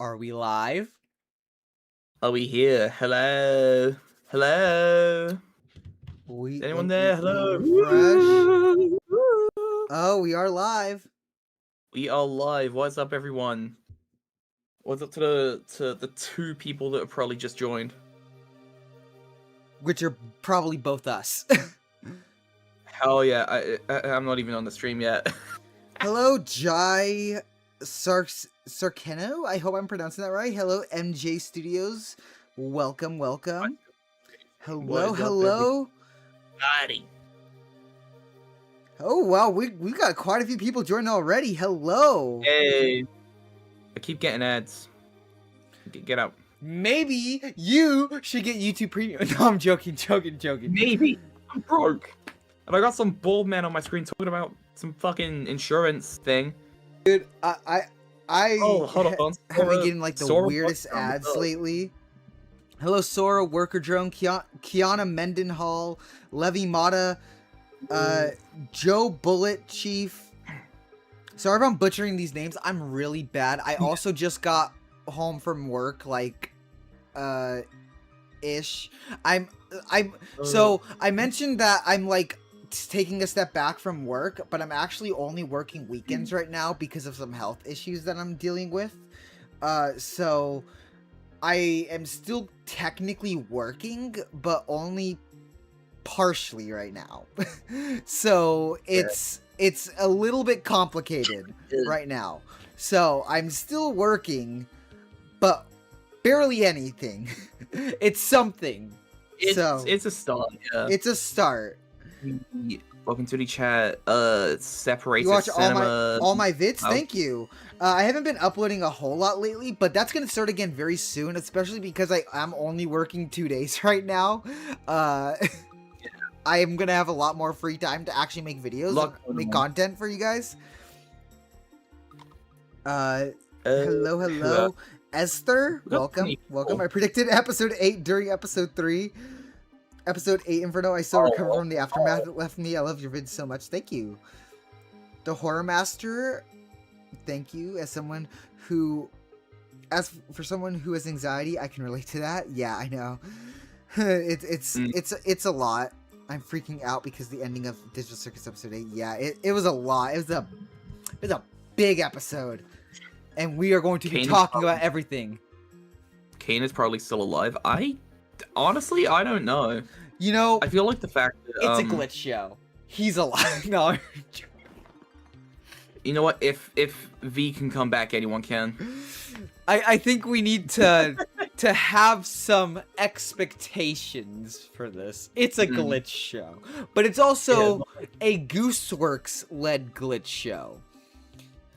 Are we live? Are we here? Hello? Hello? We Anyone let me there? Hello? refresh. Woo! Oh, we are live. We are live. What's up, everyone? What's up to the two people that have probably just joined? Which are probably both us. Hell yeah! I'm not even on the stream yet. Hello, Jai Sarkeno. I hope I'm pronouncing that right. Hello, MJ Studios. Welcome. What is up, Hello. everybody? Oh wow, we got quite a few people joining already. Hello. Hey! I keep getting ads. Get out. Maybe you should get YouTube Premium. No, I'm joking. Maybe I'm broke, and I got some bald man on my screen talking about some fucking insurance thing. Dude, I Hold on. have been getting like the Sora weirdest Buckstone, ads what's up? lately. Hello, Sora, Worker Drone, Kiana Mendenhall, Levi Mata, Joe Bullet Chief. Sorry if I'm butchering these names. I'm really bad. I also just got home from work, like, ish. So I mentioned that I'm like taking a step back from work, but I'm actually only working weekends right now because of some health issues that I'm dealing with. So I am still technically working, but only partially right now. So it's a little bit complicated right now. So I'm still working, but barely anything. It's something. It's a start, yeah. It's a start. Welcome to the chat. Separated You watch cinema. all my vids? Oh. Thank you. I haven't been uploading a whole lot lately, but that's gonna start again very soon, especially because I'm only working 2 days right now. I am gonna have a lot more free time to actually make videos and make content for you guys. Hello. Esther, welcome. I predicted episode 8 during episode 3. Episode 8 Inferno, I still recover from the aftermath that left me. I love your vids so much. Thank you. The Horror Master, thank you. As someone who has anxiety, I can relate to that. Yeah, I know. It's a lot. I'm freaking out because the ending of Digital Circus episode 8. Yeah, it was a lot. It was a big episode. And we are going to be talking about everything. Kane is probably still alive. Honestly, I don't know. You know, I feel like the fact that it's a glitch show. He's alive. No. You know what? If V can come back, anyone can. I think we need to have some expectations for this. It's a glitch show, but it's also a Gooseworks led glitch show.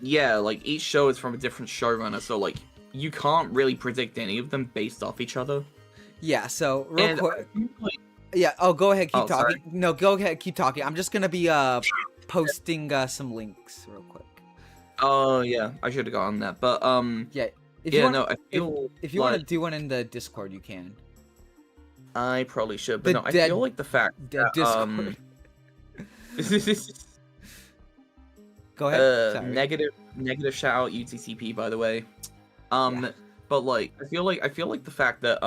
Yeah, like each show is from a different showrunner, so like you can't really predict any of them based off each other. Yeah, so real quick. Yeah, go ahead, keep talking. Sorry. No, go ahead, keep talking. I'm just gonna be posting some links real quick. Oh yeah, I should have gotten that, but yeah. If you want to do one in the Discord, you can. I probably should, but I feel like the fact that Discord. Go ahead. Sorry. Negative shout out UTCP, by the way. But like I feel like the fact that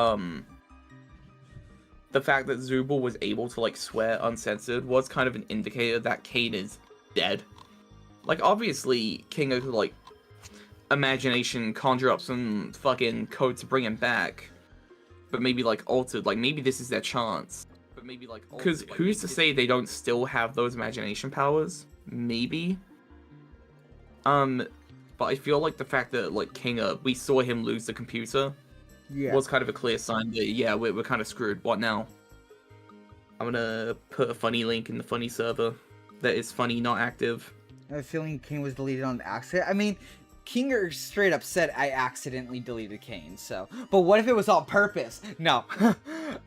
Zubul was able to like swear uncensored was kind of an indicator that Kane is dead. Like obviously King could like imagination conjure up some fucking code to bring him back, but maybe like altered, like maybe this is their chance. But maybe like because who's to say they don't still have those imagination powers? Maybe. But I feel like the fact that like Kinga, we saw him lose the computer, was kind of a clear sign that yeah, we're kind of screwed. What now? I'm gonna put a funny link in the funny server that is funny, not active. I have a feeling King was deleted on accident. I mean, Kinger straight up said I accidentally deleted Kane, so. But what if it was on purpose? No.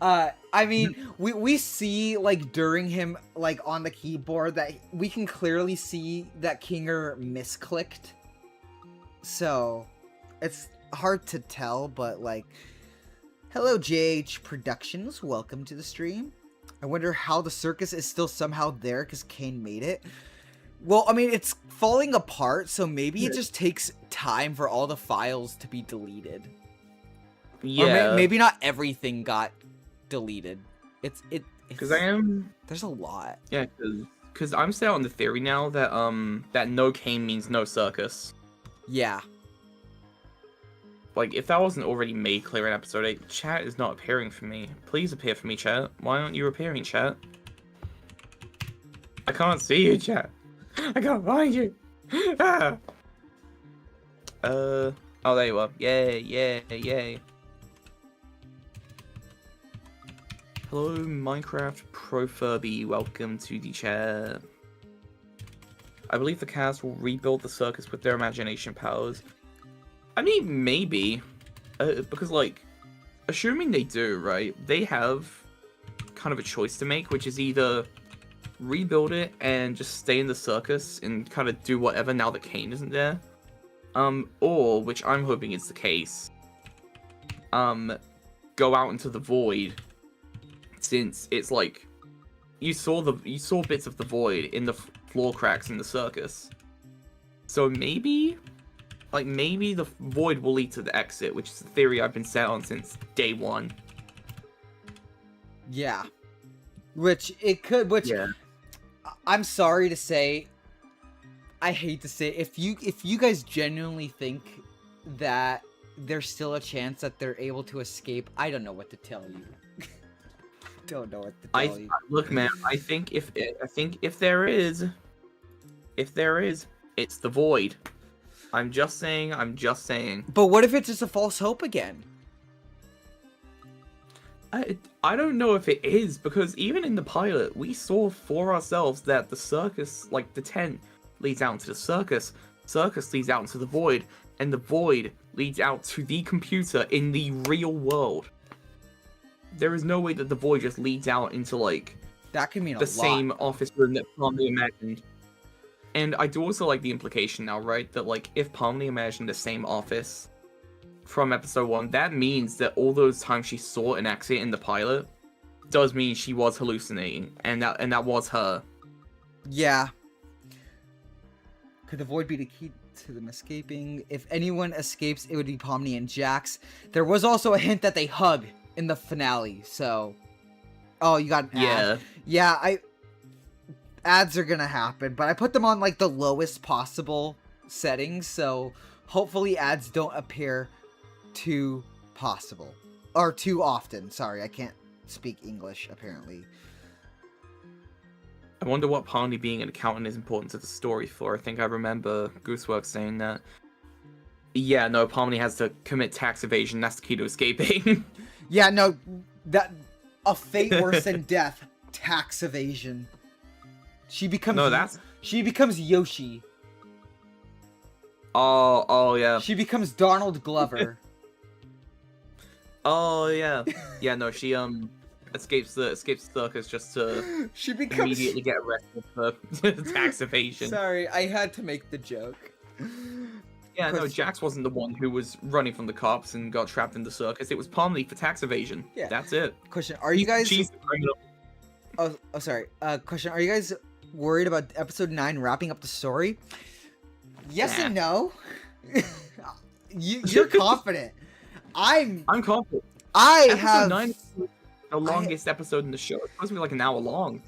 I mean, we see, like, during him, like, on the keyboard that we can clearly see that Kinger misclicked. So, it's hard to tell, but, like, hello, JH Productions. Welcome to the stream. I wonder how the circus is still somehow there because Kane made it. Well, I mean, it's falling apart, so maybe it just takes time for all the files to be deleted. Or Yeah, maybe not everything got deleted. It's because I am. There's a lot. Yeah, because I'm set on the theory now that that no cane means no circus. Yeah. Like, if that wasn't already made clear in episode 8, chat is not appearing for me. Please appear for me, chat. Why aren't you appearing, chat? I can't see you, chat. I can't find you. Ah. Oh, there you are. Yay, yay, yay. Hello, Minecraft Pro Furby. Welcome to the chat. I believe the cast will rebuild the circus with their imagination powers. I mean, maybe. Because, like, assuming they do, right? They have kind of a choice to make, which is either rebuild it and just stay in the circus and kind of do whatever now that Kane isn't there. Or, which I'm hoping is the case, go out into the void, since it's like, you saw bits of the void in the floor cracks in the circus. So maybe the void will lead to the exit, which is the theory I've been set on since day one. Yeah. Which it could, Yeah. I'm sorry to say, I hate to say, if you guys genuinely think that there's still a chance that they're able to escape, I don't know what to tell you. Don't know what to tell you. Look, man, I think if there is, it's the void. I'm just saying. But what if it's just a false hope again? I don't know if it is, because even in the pilot, we saw for ourselves that the circus, like the tent, leads out into the circus leads out into the void, and the void leads out to the computer in the real world. There is no way that the void just leads out into, like, that could mean the same office room that Palmley imagined. And I do also like the implication now, right? That, like, if Palmley imagined the same office from episode 1, that means that all those times she saw an exit in the pilot does mean she was hallucinating, and that was her. Yeah. Could the void be the key to them escaping? If anyone escapes, it would be Pomni and Jax. There was also a hint that they hug in the finale, so... Oh, you got an ad. Yeah, ads are gonna happen, but I put them on, like, the lowest possible settings, so hopefully ads don't appear too possible. Or too often. Sorry, I can't speak English, apparently. I wonder what Palmley being an accountant is important to the story for. I think I remember Gooseworks saying that. Yeah, no, Palmley has to commit tax evasion. That's the key to escaping. Yeah, no, that... A fate worse than death. Tax evasion. She becomes... She becomes Yoshi. Oh, yeah. She becomes Donald Glover. Oh, yeah. Yeah, no, she, escapes the circus just to immediately get arrested for tax evasion. Sorry, I had to make the joke. Yeah, no, Jax wasn't the one who was running from the cops and got trapped in the circus. It was Palmley for tax evasion. Yeah. That's it. Question, are you guys... She's the criminal. Oh, sorry. Question, are you guys worried about episode 9 wrapping up the story? Yes and no. You're confident. I'm confident. Episode 9 is the longest episode in the show. It's supposed to be like an hour long.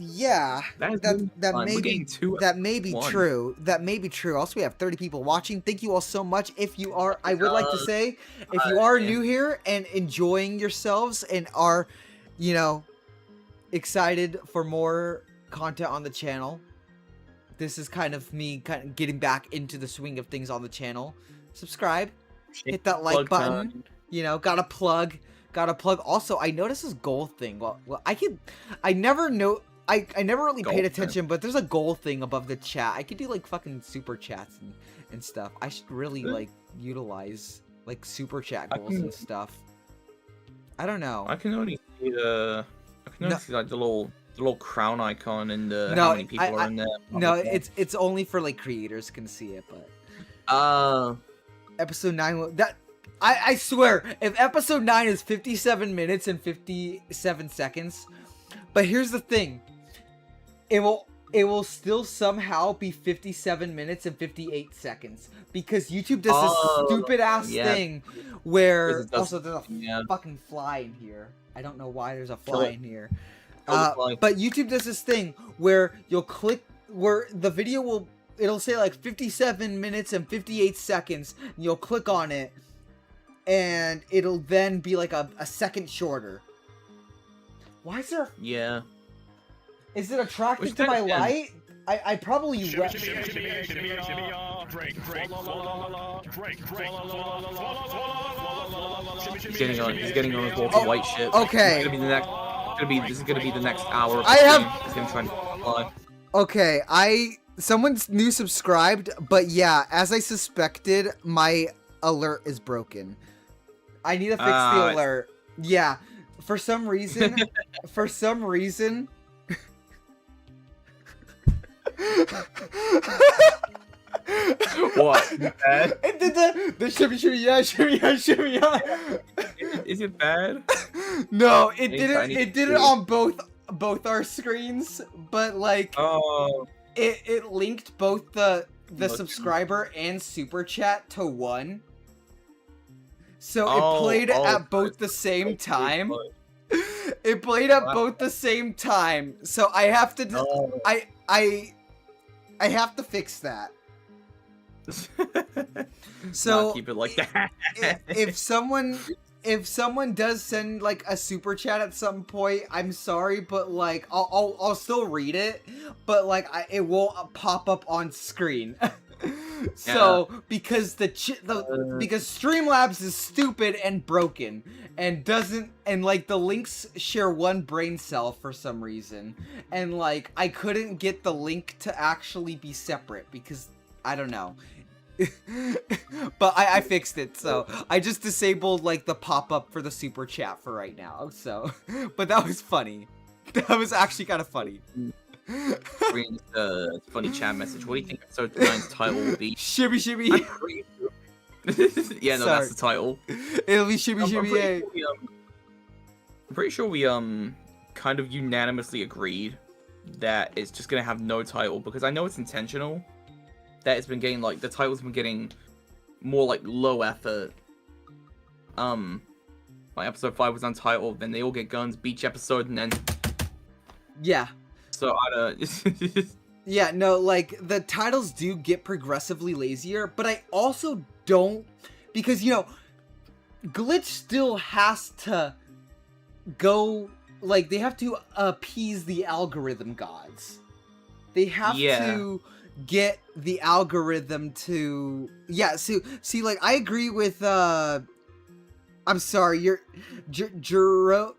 Yeah, that may be true. That may be true. Also, we have 30 people watching. Thank you all so much. If you are, I would like to say, if you are new here and enjoying yourselves and are, you know, excited for more content on the channel, this is kind of me getting back into the swing of things on the channel. Subscribe, hit that like button. You know, gotta plug. Also, I noticed this goal thing. Well, I never really paid attention, but there's a goal thing above the chat. I could do like fucking super chats and stuff. I should really like utilize like super chat goals and stuff. I don't know. I can only see see like the little crown icon and how many people are in there. No, it's only for like creators can see it, but episode 9 I swear, if episode 9 is 57 minutes and 57 seconds, but here's the thing. it will still somehow be 57 minutes and 58 seconds because YouTube does this stupid ass thing where also there's a fucking fly in here. I don't know why there's a fly in here. But YouTube does this thing where you'll click where the video it'll say like 57 minutes and 58 seconds and you'll click on it and it'll then be like a second shorter. Why is there Is it attracted to my light? I probably He's getting on his walkie white shit. Okay. This is gonna be the next hour. He's gonna try and fly. Okay, someone's new subscribed, but yeah, as I suspected, my alert is broken. I need to fix the alert. Yeah, for some reason, What? It did the shimmy yeah. Is it bad? No, it didn't. It did it on both our screens, but like it linked both the subscriber and super chat to one. So it played at both the same time. It played at both the same time. So I have to I have to fix that. So keep it like that. if someone does send like a super chat at some point, I'm sorry, but like I'll still read it, but like it won't pop up on screen. So because because Streamlabs is stupid and broken and like the links share one brain cell for some reason, and like I couldn't get the link to actually be separate because I don't know. But I fixed it, so I just disabled like the pop-up for the super chat for right now. So, but that was funny. That was actually kind of funny. Funny chat message. What do you think episode 9's title will be? Shibby shibby. Yeah, no, that's the title. It'll be shibby shibby. I'm pretty sure we kind of unanimously agreed that it's just gonna have no title because I know it's intentional. That it's been getting like the title's been getting more like low effort. Like episode 5 was untitled, then they all get guns, beach episode, and then So I don't. Yeah, no, like the titles do get progressively lazier, but I also don't because Glitch still has to go like they have to appease the algorithm gods. They have to get the algorithm to see like I agree with I'm sorry, you're Jerome.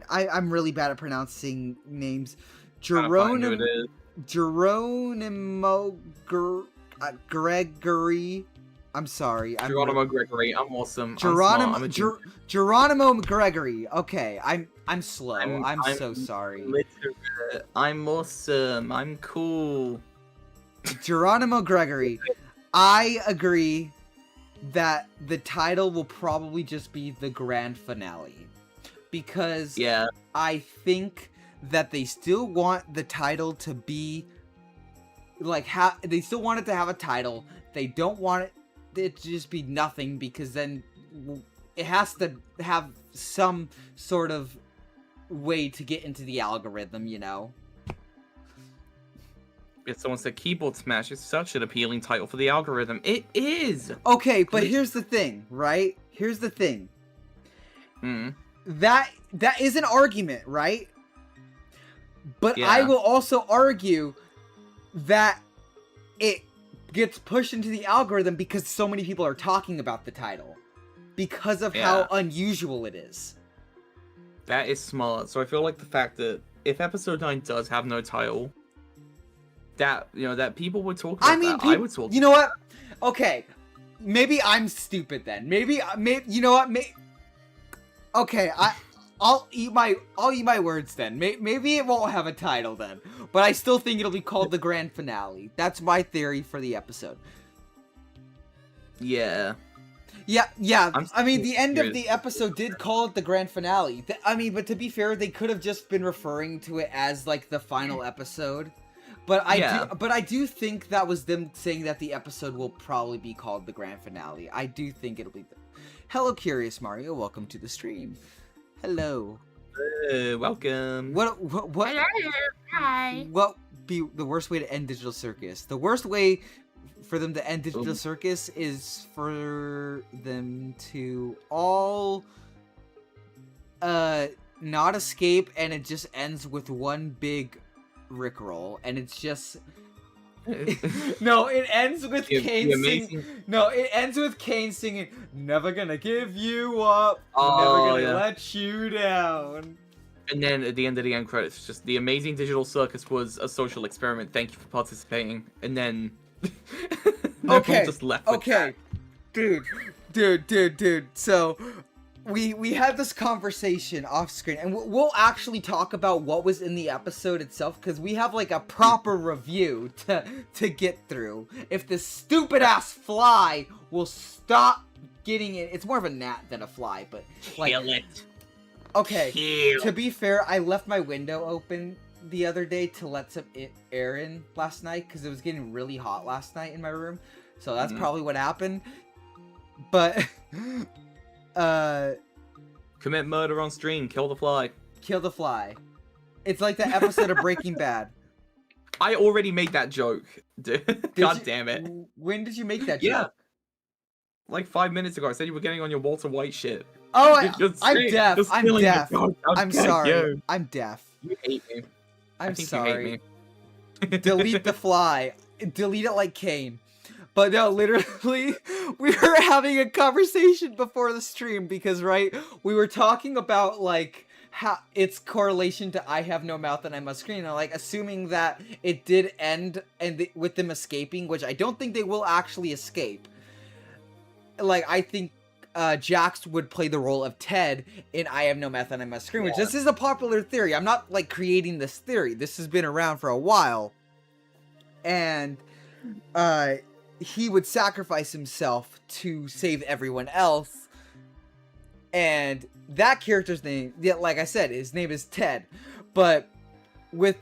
I'm really bad at pronouncing names. Geronimo Gregory. I'm sorry. Geronimo Gregory. I'm awesome. Geronimo Gregory. Okay, I'm slow. I'm so sorry. I'm awesome. I'm cool. Geronimo Gregory. I agree that the title will probably just be the grand finale. Because I think that they still want the title to be like they still want it to have a title. They don't want it to just be nothing because then it has to have some sort of way to get into the algorithm, If someone said Keyboard Smash is such an appealing title for the algorithm, it is. Okay, but here's the thing, right? Here's the thing. That is an argument, right? But I will also argue that it gets pushed into the algorithm because so many people are talking about the title. Because of how unusual it is. That is smart. So I feel like the fact that if episode 9 does have no title, that that people would talk about I would talk. You know what? Okay, maybe I'm stupid then. Maybe you know what? Okay, I'll eat my words then. Maybe it won't have a title then, but I still think it'll be called the grand finale. That's my theory for the episode. Yeah. Yeah. I'm I mean, so the end of curious. the episode did call it the grand finale. I mean, but to be fair, they could have just been referring to it as like the final episode. But Yeah. I do think that was them saying that the episode will probably be called the grand finale. I do think it'll be. Hello, Curious Mario. Welcome to the stream. Hello. Welcome. What? Hi. What be the worst way to end Digital Circus? The worst way for them to end Digital Circus is for them to all not escape, and it just ends with one big rickroll, and it's just no, it ends with Kane singing. No, it ends with Kane singing, "Never gonna give you up, never gonna let you down." And then at the end of the end credits, just the Amazing Digital Circus was a social experiment. Thank you for participating. And then Okay, just left with okay, dude. So we had this conversation off screen, and we'll actually talk about what was in the episode itself, because we have like a proper review to get through. If this stupid ass fly will stop getting it, it's more of a gnat than a fly, but like. Kill it. Okay, Kill. to be fair, I left my window open the other day to let some air in last night, because it was getting really hot last night in my room. So that's probably what happened. But, Commit murder on stream, kill the fly. kill the fly. It's like that episode of Breaking Bad. I already made that joke. Dude. God damn it. When did you make that Yeah. joke? Like 5 minutes ago, I said you were getting on your Walter White shit. Oh, You're I'm straight- deaf. you're I'm stealing the deaf. joke. How I'm dare sorry. you. I'm deaf. You hate me. I I'm think sorry. you hate me. Delete the fly. Delete it like Kane. But no, literally, we were having a conversation before the stream because, right, we were talking about, like, how its correlation to I Have No Mouth and I Must Scream. And, like, assuming that it did end with them escaping, which I don't think they will actually escape. Like, I think Jax would play the role of Ted in I Have No Mouth and I Must Scream, which this is a popular theory. I'm not, like, creating this theory. This has been around for a while. And, he would sacrifice himself to save everyone else. And that character's name, yeah, like I said, his name is Ted. But with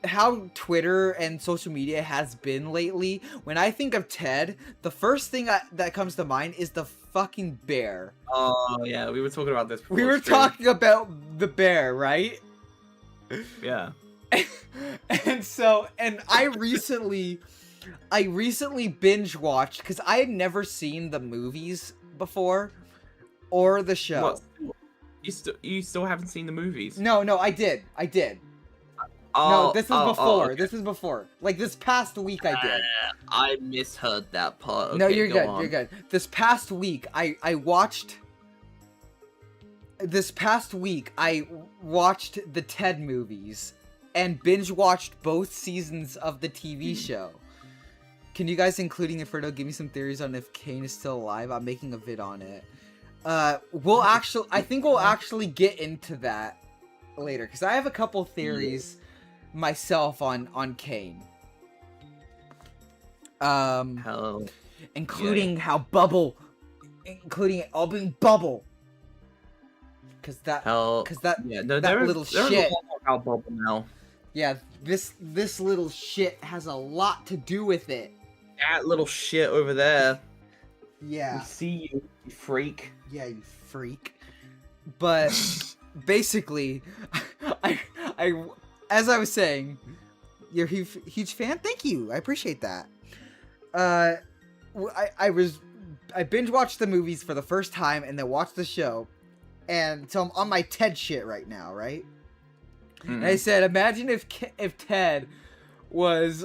how Twitter and social media has been lately, when I think of Ted, the first thing that comes to mind is the fucking bear. Oh, yeah, we were talking about this before. We were talking about the bear, right? Yeah. And I recently binge watched, because I had never seen the movies before or the show. What? You still haven't seen the movies? No, I did. Oh, No, this is before. okay. This is before. Like this past week I did. I misheard that part. Okay, No, you're go good. on. You're good. This past week I watched the Ted movies and binge watched both seasons of the TV show. Can you guys, including Inferno, give me some theories on if Kane is still alive? I'm making a vid on it. I think we'll actually get into that later, because I have a couple theories myself on Kane. Hell. Including how Bubble, including it all being Bubble. Because that little There's shit. a lot more about Bubble now. Yeah, this little shit has a lot to do with it. That little shit over there. Yeah. We see you, you freak. Yeah, you freak. But basically, I as I was saying, you're a huge fan. Thank you. I appreciate that. I binge watched the movies for the first time and then watched the show, and so I'm on my Ted shit right now, right? And I said, imagine if Ted was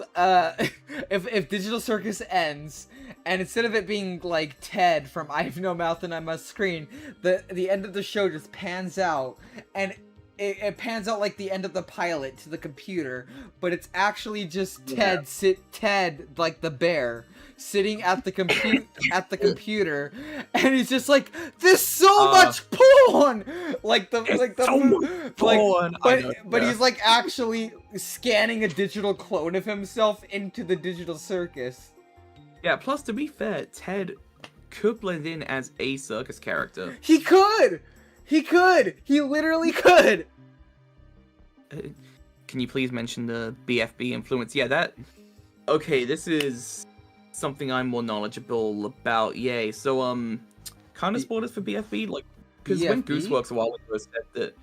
if Digital Circus ends, and instead of it being like Ted from I Have No Mouth and I Must Scream, the end of the show just pans out, and it pans out like the end of the pilot to the computer, but it's actually just Ted like the bear sitting at the computer, and he's just like, there's so much porn, but he's like actually scanning a digital clone of himself into the Digital Circus. Yeah, plus to be fair, Ted could blend in as a circus character. He could! He literally could! Can you please mention the BFB influence? Yeah, that... Okay, this is something I'm more knowledgeable about. Yay. So, kind of spoilers for BFB? Like, because when Gooseworks a while ago said that...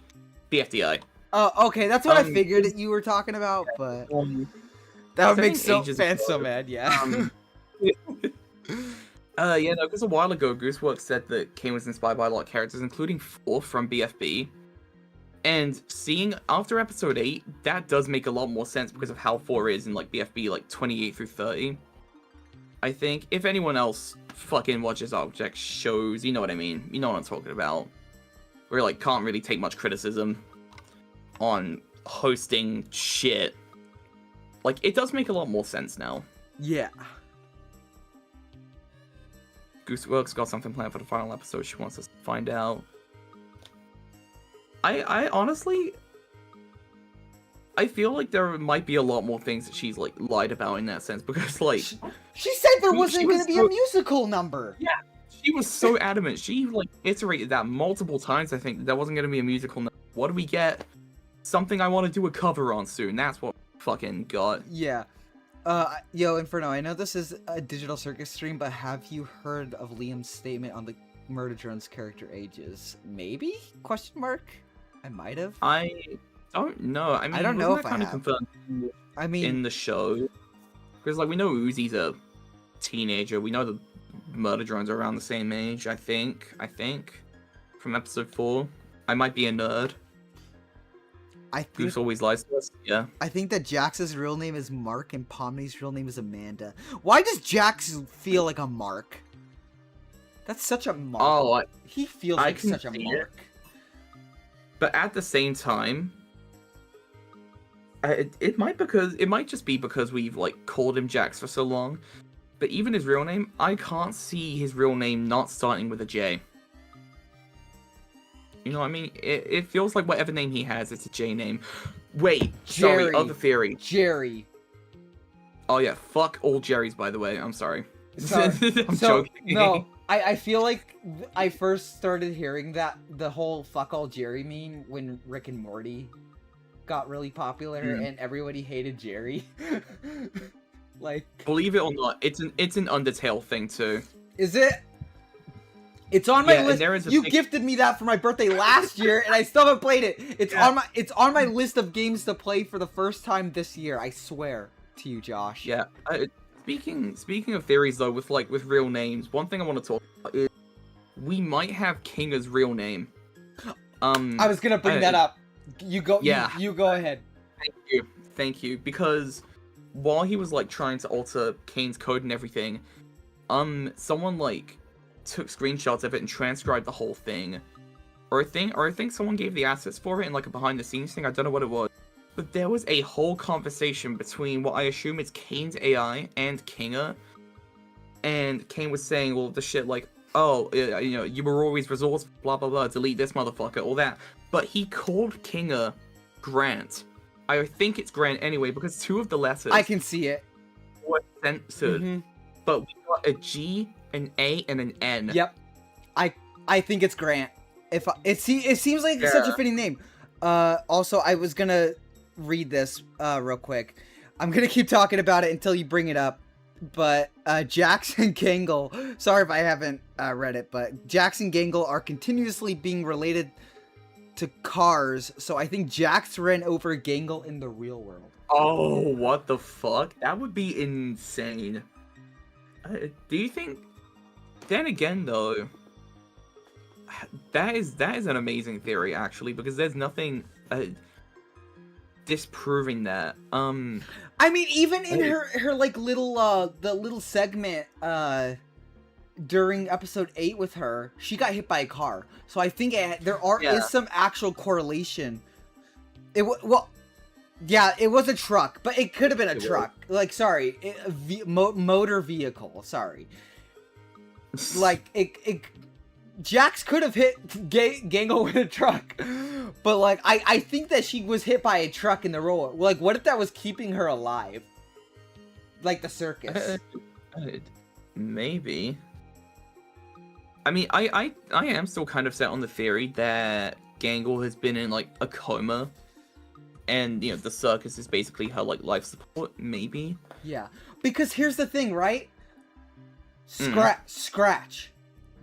BFDI. Oh, okay, that's what I figured that you were talking about, but... that would make fans so mad, yeah. Yeah, no, because a while ago, Gooseworks said that Kane was inspired by a lot of characters, including 4 from BFB. And seeing after episode 8, that does make a lot more sense because of how 4 is in like BFB like 28 through 30. I think if anyone else fucking watches Object shows, you know what I mean. You know what I'm talking about. Where like can't really take much criticism on hosting shit. Like it does make a lot more sense now. Yeah. Gooseworks got something planned for the final episode. She wants us to find out. I honestly, I feel like there might be a lot more things that she's like lied about in that sense because like she said there wasn't going to be a musical number. Yeah, she was so adamant. She like iterated that multiple times. I think that there wasn't going to be a musical number. What do we get? Something I want to do a cover on soon. That's what we fucking got. Yeah. Yo, Inferno, I know this is a Digital Circus stream, but have you heard of Liam's statement on the Murder Drone's character ages? Maybe? Question mark? I might have. I don't know. I mean, I don't know if kind I of have. confirmed I mean, in the show, because like we know Uzi's a teenager. We know the Murder Drones are around the same age. I think from episode 4. I might be a nerd. Goose always lies to us. Yeah. I think that Jax's real name is Mark and Pomni's real name is Amanda. Why does Jax feel like a Mark? That's such a Mark. Oh, he feels like such a Mark. But at the same time, it might just be because we've like called him Jax for so long. But even his real name, I can't see his real name not starting with a J. You know what I mean? It feels like whatever name he has, it's a J name. Wait, Jerry. Sorry, other theory. Jerry. Oh yeah, fuck all Jerrys, by the way. I'm sorry. I'm joking. No, I feel like I first started hearing the whole fuck all Jerry meme when Rick and Morty got really popular and everybody hated Jerry. Like, believe it or not, it's an Undertale thing too. Is it? It's on my list. You gifted me that for my birthday last year, and I still haven't played it. It's on my list of games to play for the first time this year. I swear to you, Josh. Yeah. Speaking of theories though, with real names, one thing I want to talk about is we might have Kinga's real name. I was gonna bring that up. You go. Yeah. You go ahead. Thank you. Because while he was like trying to alter Kane's code and everything, someone like took screenshots of it and transcribed the whole thing, or I think someone gave the assets for it in like a behind the scenes thing. I don't know what it was, but there was a whole conversation between what I assume is Kane's AI and Kinga, and Kane was saying all the shit like, oh, you know, you were always resourceful, blah blah blah, delete this motherfucker, all that, but he called Kinga Grant. I think it's Grant anyway because 2 of the letters I can see it were censored, but we got a G, an A, and an N. Yep, I think it's Grant. It seems like such a fitting name. Also, I was gonna read this real quick. I'm gonna keep talking about it until you bring it up. But Jackson Gangle, sorry if I haven't read it, but Jackson Gangle are continuously being related to cars, so I think Jax ran over Gangle in the real world. Oh, what the fuck? That would be insane. Do you think? Then again, though, that is an amazing theory actually, because there's nothing disproving that. I mean, even in her like little the little segment during episode 8 with her, she got hit by a car. So I think there is some actual correlation. It was a truck, but it could have been a truck. Like, sorry, motor vehicle. Sorry. Like Jax could have hit Gangle with a truck, but like I think that she was hit by a truck in the road. Like, what if that was keeping her alive? Like the circus. Maybe. I mean, I am still kind of set on the theory that Gangle has been in like a coma, and you know the circus is basically her like life support, maybe. Yeah, because here's the thing, right? Mm. Scratch.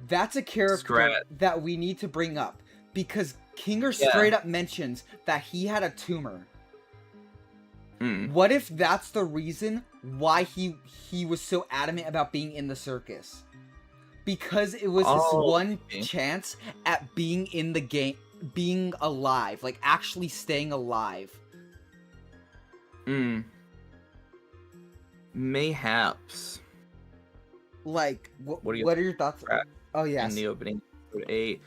That's a character Scratch. that we need to bring up because Kinger Yeah. straight up mentions that he had a tumor. Mm. What if that's the reason why he was so adamant about being in the circus? Because it was his one chance at being in the game, being alive, like actually staying alive. Mayhaps. Like, what are your thoughts? Scratch Oh yes. in the opening episode 8.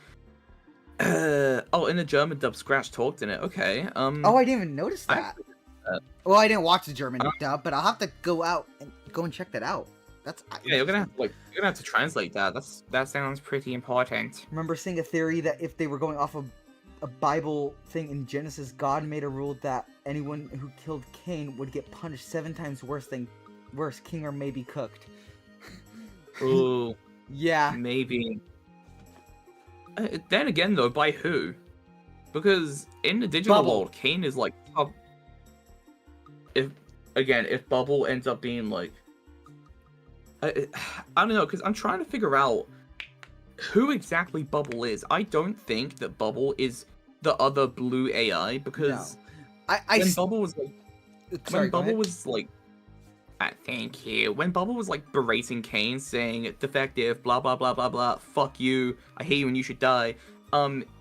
In the German dub, Scratch talked in it. Okay. Oh, I didn't even notice that. Well, I didn't watch the German dub, but I'll have to go and check that out. That's you're gonna have to translate that. That sounds pretty important. Remember seeing a theory that if they were going off of a Bible thing in Genesis, God made a rule that anyone who killed Cain would get punished 7 times worse, king or maybe cooked. Ooh. Yeah. Maybe. Then again, though, by who? Because in the digital world, Cain is like top. If Bubble ends up being like, I don't know, because I'm trying to figure out who exactly Bubble is. I don't think that Bubble is the other blue AI because when Bubble was like, thank you. When Bubble was like berating Cain, saying defective, blah blah blah blah blah, fuck you, I hate you and you should die.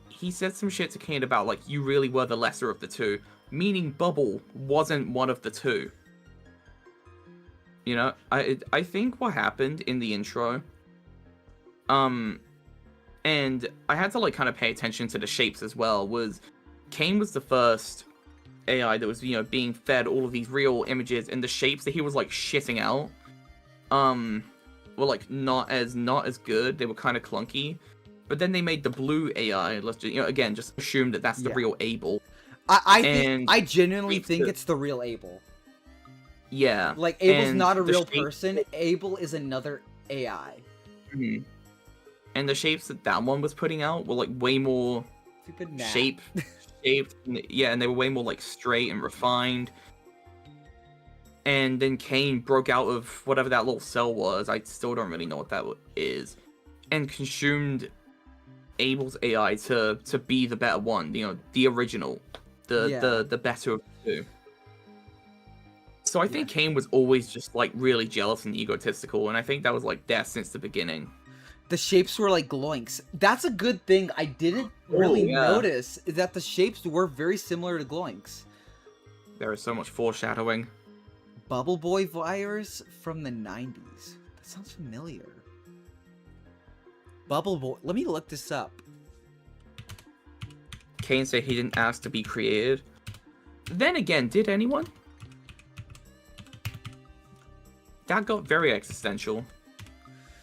He said some shit to Cain about like you really were the lesser of the two, meaning Bubble wasn't one of the two. You know, I think what happened in the intro, and I had to like kind of pay attention to the shapes as well, was Cain was the first AI that was, you know, being fed all of these real images, and the shapes that he was like shitting out were like not as good. They were kind of clunky. But then they made the blue AI. Let's just, you know, again, just assume that that's the real Abel. I genuinely think it's the real Abel. Yeah. Like, Abel's not a real person. Abel is another AI. Mm-hmm. And the shapes that one was putting out were like way more shaped. Yeah, and they were way more like straight and refined. And then Cain broke out of whatever that little cell was. I still don't really know what that is. And consumed Abel's AI to be the better one, you know, the original, the better of the two. So I think Cain was always just like really jealous and egotistical, and I think that was like there since the beginning. The shapes were like Gloinks. That's a good thing. I didn't really notice that the shapes were very similar to Gloinks. There is so much foreshadowing. Bubble Boy virus from the 90s. That sounds familiar. Bubble Boy. Let me look this up. Cain said he didn't ask to be created. Then again, did anyone? That got very existential.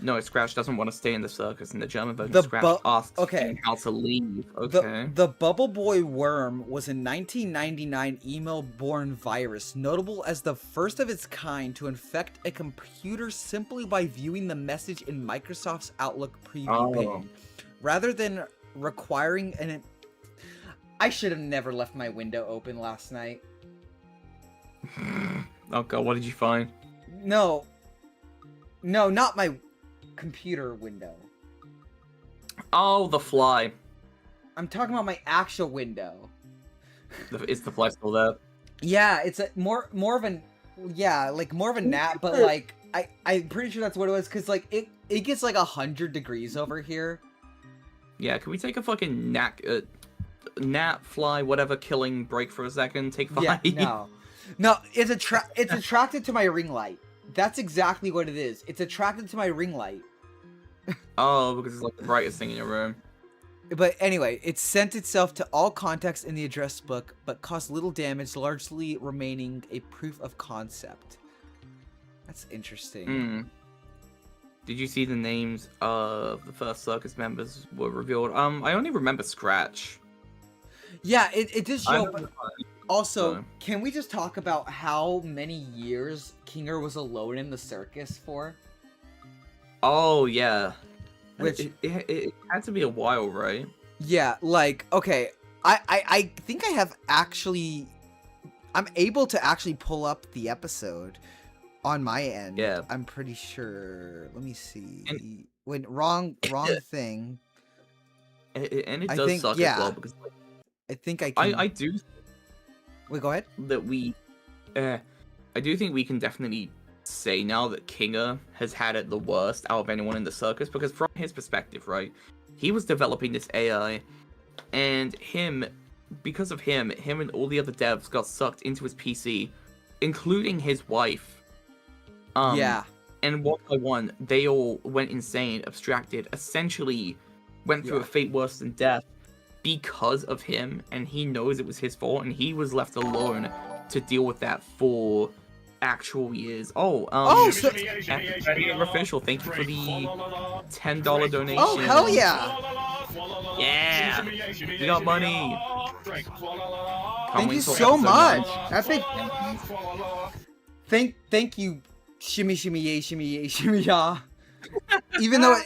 No, Scratch doesn't want to stay in the circus, and the German version Scratch asks him how to leave. Okay. The Bubble Boy worm was a 1999 email-borne virus, notable as the first of its kind to infect a computer simply by viewing the message in Microsoft's Outlook preview pane. Rather than requiring an... I should have never left my window open last night. Oh god, what did you find? No, not my computer window. Oh, the fly. I'm talking about my actual window. Is the fly still there? Yeah, it's a more of a gnat, but like I'm pretty sure that's what it was, because like it gets like 100 degrees over here. Yeah, can we take a fucking gnat fly whatever killing break for a second? Take 5. Yeah, no, it's attracted to my ring light. That's exactly what it is. It's attracted to my ring light. Oh, because it's like the brightest thing in your room. But anyway, it sent itself to all contacts in the address book, but caused little damage, largely remaining a proof of concept. That's interesting. Did you see the names of the first circus members were revealed? I only remember Scratch. Yeah, it did show. But also, can we just talk about how many years Kinger was alone in the circus for? Oh, yeah. Which It had to be a while, right? yeah, like okay, I think I have actually I'm able to actually pull up the episode on my end. Yeah. I'm pretty sure. Let me see. And When wrong thing. and it I does think suck as well yeah. because like, I think I can. I do Wait, go ahead. that we I do think we can definitely say now that Kinga has had it the worst out of anyone in the circus because from his perspective, right, he was developing this AI, and because of him and all the other devs got sucked into his PC, including his wife. Yeah. And one by one, they all went insane, abstracted, essentially went through a fate worse than death because of him, and he knows it was his fault, and he was left alone to deal with that for actual years. So official, thank you for the $10 donation. Oh, hell yeah! Yeah! We got money! Thank you so much! Epic! Thank you, shimmy yay, shimmy ya. Even though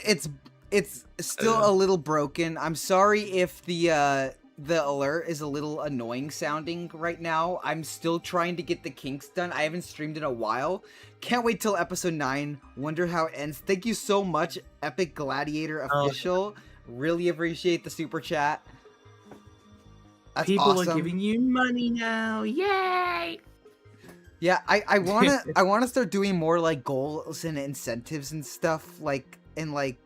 it's still a little broken. I'm sorry if the alert is a little annoying sounding right now. I'm still trying to get the kinks done. I haven't streamed in a while. Can't wait till episode 9. Wonder how it ends. Thank you so much, Epic Gladiator Official. Really appreciate the super chat. That's People awesome. are giving you money now. Yay! Yeah, I wanna start doing more like goals and incentives and stuff and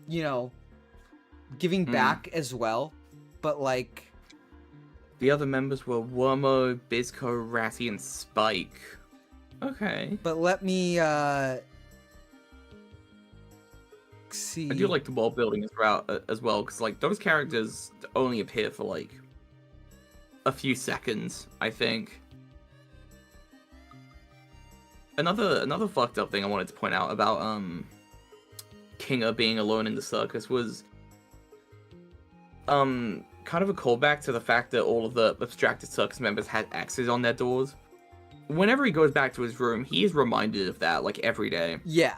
you know, giving back as well. But like the other members were Wormo, Bizco, Ratty, and Spike. Okay. But let me see. I do like the world building as well, because like those characters only appear for like a few seconds, I think. Another fucked up thing I wanted to point out about Kinga being alone in the circus was kind of a callback to the fact that all of the abstracted circus members had X's on their doors. Whenever he goes back to his room, he is reminded of that, like, every day. Yeah.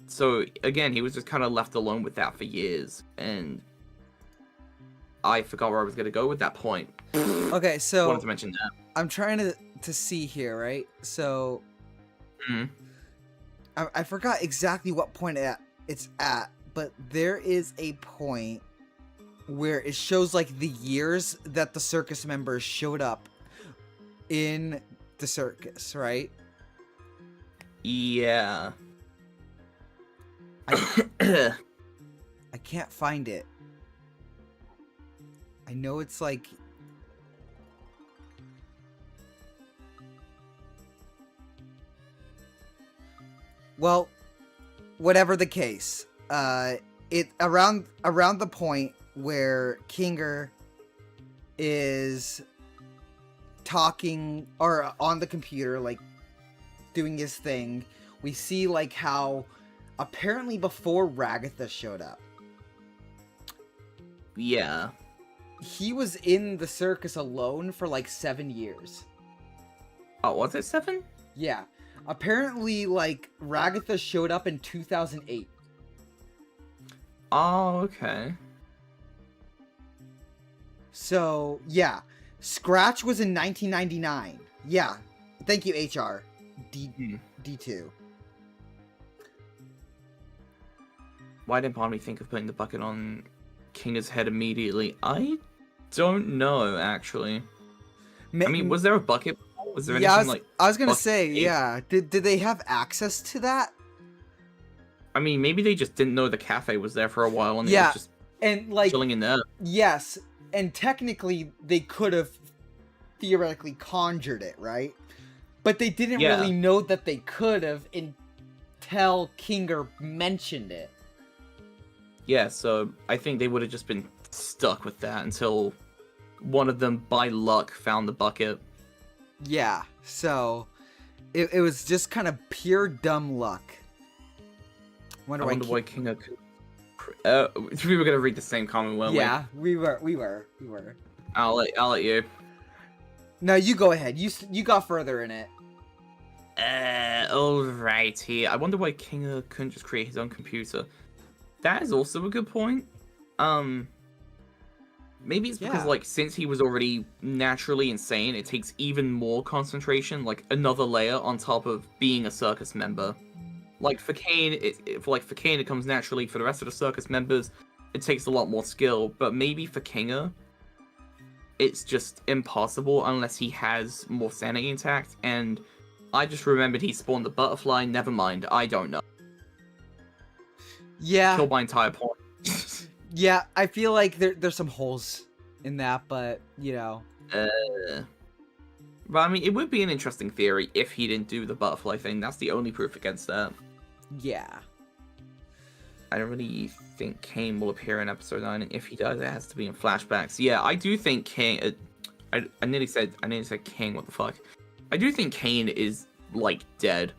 So, again, he was just kind of left alone with that for years, and I forgot where I was going to go with that point. Okay, so... I wanted to mention that. I'm trying to see here, right? So... I forgot exactly what point it's at, but there is a point where it shows like the years that the circus members showed up in the circus, right? Yeah. I can't find it. I know it's like... Well, whatever the case, it around the point where Kinger is talking or on the computer, like doing his thing, we see like how apparently before Ragatha showed up, yeah, he was in the circus alone for like 7 years. Oh, was it 7? Yeah. Apparently, like, Ragatha showed up in 2008. Oh, okay. So, yeah. Scratch was in 1999. Yeah. Thank you, HR. D2. Why didn't part of me think of putting the bucket on Kinga's head immediately? I don't know, actually. I mean, was there a bucket? Was there anything I was gonna say, yeah. Did they have access to that? I mean, maybe they just didn't know the cafe was there for a while and they was just and like chilling in there. Yes, and technically they could have theoretically conjured it, right? But they didn't really know that they could have until Kinger mentioned it. Yeah, so I think they would have just been stuck with that until one of them, by luck, found the bucket. Yeah, so it was just kind of pure dumb luck. I wonder why Kinga could... we were gonna read the same comment, weren't we? Yeah, we were. I'll let you. No, you go ahead. You got further in it. Alrighty. I wonder why Kinga couldn't just create his own computer. That is also a good point. Maybe it's because, Yeah. like, since he was already naturally insane, it takes even more concentration, like another layer on top of being a circus member. Like for Kane, for Kane it comes naturally. For the rest of the circus members, it takes a lot more skill. But maybe for Kinga, it's just impossible unless he has more sanity intact. And I just remembered he spawned the butterfly. Never mind, I don't know. Yeah. Killed my entire point. Yeah, I feel like there's some holes in that, but you know. But I mean, it would be an interesting theory if he didn't do the butterfly thing. That's the only proof against that. Yeah. I don't really think Kane will appear in episode 9, and if he does, it has to be in flashbacks. Yeah, I do think Kane. I nearly said King. What the fuck? I do think Kane is like dead.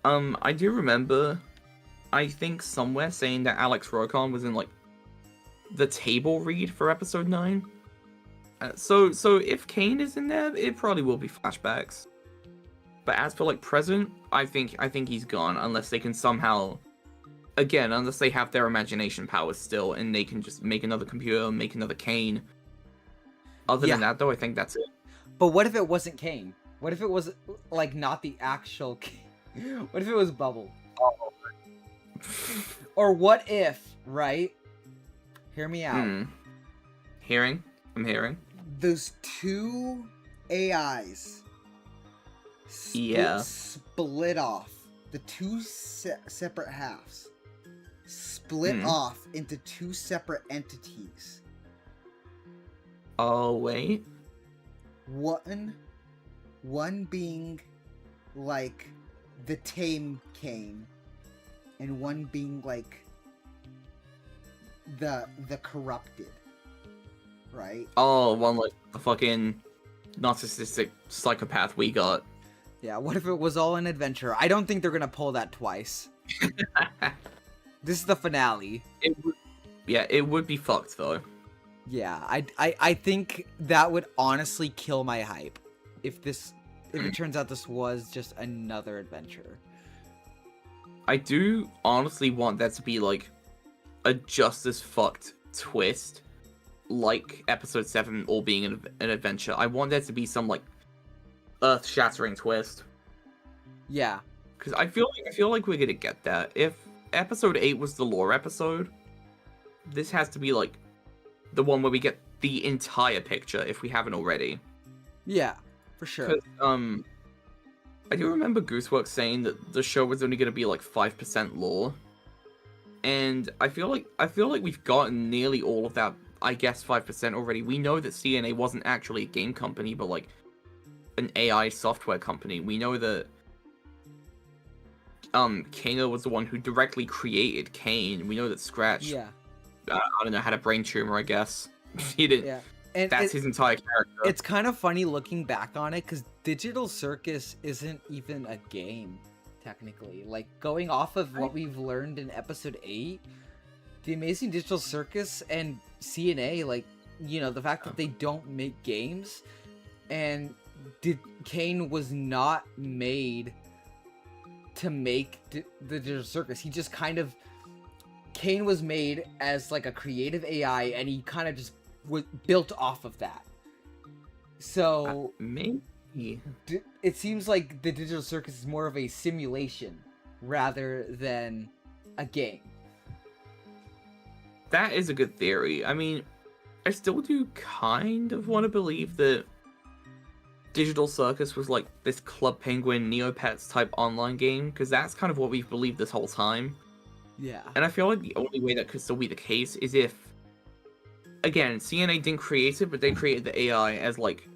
I do remember, I think somewhere saying that Alex Rokon was in like the table read for episode 9. So if Kane is in there, it probably will be flashbacks. But as for like present, I think he's gone unless they can somehow, again, unless they have their imagination powers still and they can just make another computer, make another Kane. Other than that, though, I think that's it. But what if it wasn't Kane? What if it was like not the actual Kane? What if it was Bubble? Oh. Or what if, right? Hear me out. I'm hearing. Those two AIs split off. The two separate halves split off into two separate entities. Oh, wait. One being like the tame Kane, and one being like the corrupted. Right? Oh, one like the fucking narcissistic psychopath we got. Yeah, what if it was all an adventure? I don't think they're gonna pull that twice. This is the finale. It would be fucked though. Yeah, I think that would honestly kill my hype if it turns out this was just another adventure. I do honestly want that to be like a just as fucked twist, like episode 7 all being an adventure. I want there to be some like earth-shattering twist. Yeah, because I feel like we're gonna get that. If episode 8 was the lore episode, this has to be like the one where we get the entire picture if we haven't already. Yeah, for sure. I do remember Gooseworks saying that the show was only gonna be like 5% lore, and I feel like we've gotten nearly all of that. I guess 5% already. We know that CNA wasn't actually a game company, but like an AI software company. We know that Kano was the one who directly created Kane. We know that Scratch, I don't know, had a brain tumor, I guess. He didn't. Yeah. And that's his entire character. It's kind of funny looking back on it, because Digital Circus isn't even a game, technically. Like, going off of what we've learned in episode 8, the Amazing Digital Circus and CNA, like, you know, the fact that they don't make games, and Kane was not made to make the Digital Circus. He just kind of, Kane was made as like a creative AI, and he kind of just was built off of that. So maybe it seems like the Digital Circus is more of a simulation rather than a game. That is a good theory. I mean, I still do kind of want to believe that Digital Circus was like this Club Penguin Neopets type online game, because that's kind of what we've believed this whole time. Yeah. And I feel like the only way that could still be the case is if, again, CNA didn't create it, but they created the AI as like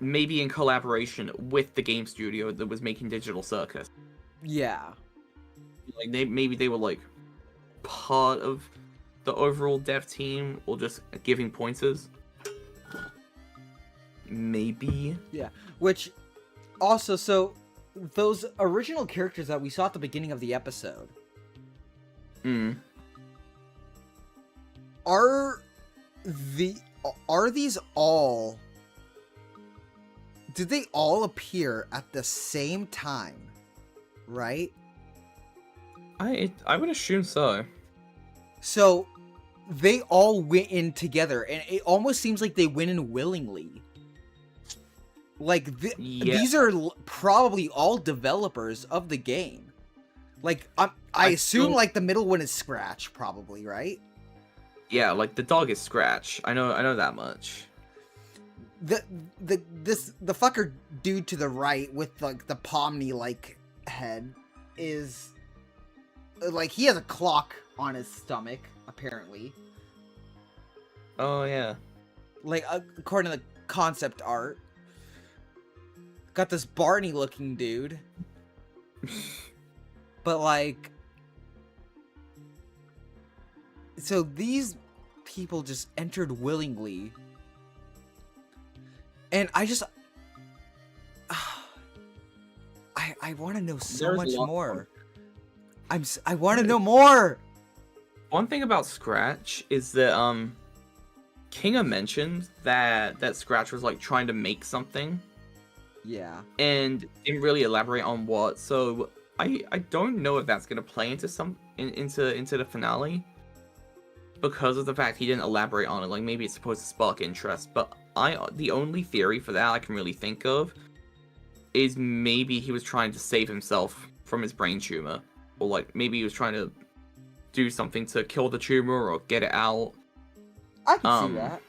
maybe in collaboration with the game studio that was making Digital Circus. Yeah. Like maybe they were like part of the overall dev team, or just giving pointers. Maybe. Yeah. Which also, so those original characters that we saw at the beginning of the episode, are these all did they all appear at the same time? Right? I would assume so. So they all went in together, and it almost seems like they went in willingly. Like, Yeah. these are probably all developers of the game. Like, I assume, like, the middle one is Scratch, probably, right? Yeah, like, the dog is Scratch. I know that much. The fucker dude to the right with, like, the Pomni-like head is... Like, he has a clock on his stomach, apparently. Oh, yeah. Like, according to the concept art. Got this Barney-looking dude. But, like... So, these people just entered willingly. And I just... I want to know so much more. I want to know more! One thing about Scratch is that, Kinga mentioned that Scratch was, like, trying to make something. Yeah. And didn't really elaborate on what, so I don't know if that's gonna play into into the finale. Because of the fact he didn't elaborate on it, like, maybe it's supposed to spark interest, but the only theory for that I can really think of is maybe he was trying to save himself from his brain tumor. Or, like, maybe he was trying to do something to kill the tumor or get it out. I can see that.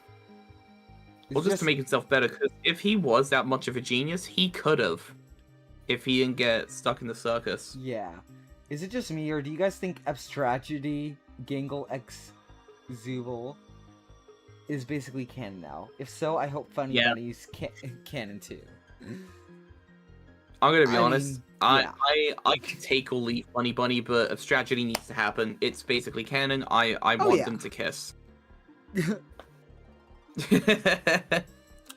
Or just to make himself better, because if he was that much of a genius, he could have. If he didn't get stuck in the circus. Yeah. Is it just me, or do you guys think Abstragedy, Gangle X Zubel is basically canon now? If so, I hope Funny Bunny's canon too. I'm gonna be honest. Mean, yeah. I can take or leave Funny Bunny, but Abstragedy needs to happen. It's basically canon. I want them to kiss.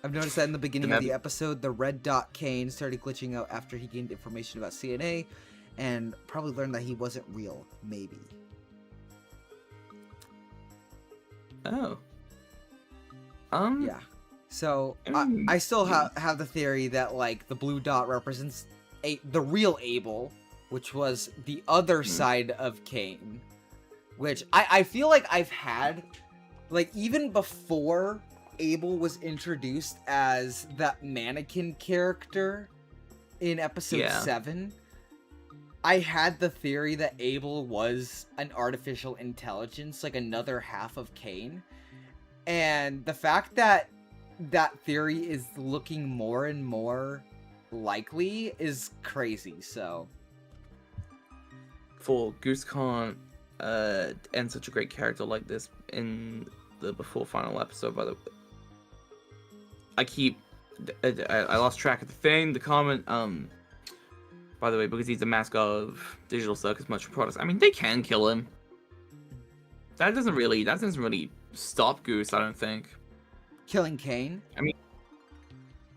I've noticed that in the beginning of the episode, the red dot Kane started glitching out after he gained information about CNA, and probably learned that he wasn't real. Maybe. Oh. Yeah. So I still have the theory that, like, the blue dot represents the real Abel, which was the other side of Cain. Which I feel like I've had, like, even before Abel was introduced as that mannequin character in episode 7, I had the theory that Abel was an artificial intelligence, like another half of Cain. And the fact that that theory is looking more and more likely is crazy, so. For Goose can't end such a great character like this in the before final episode, by the way. I lost track of the thing, the comment, by the way, because he's the mascot of Digital Circus Merchant Products. I mean, they can kill him. That doesn't really stop Goose, I don't think. Killing Cain? I mean,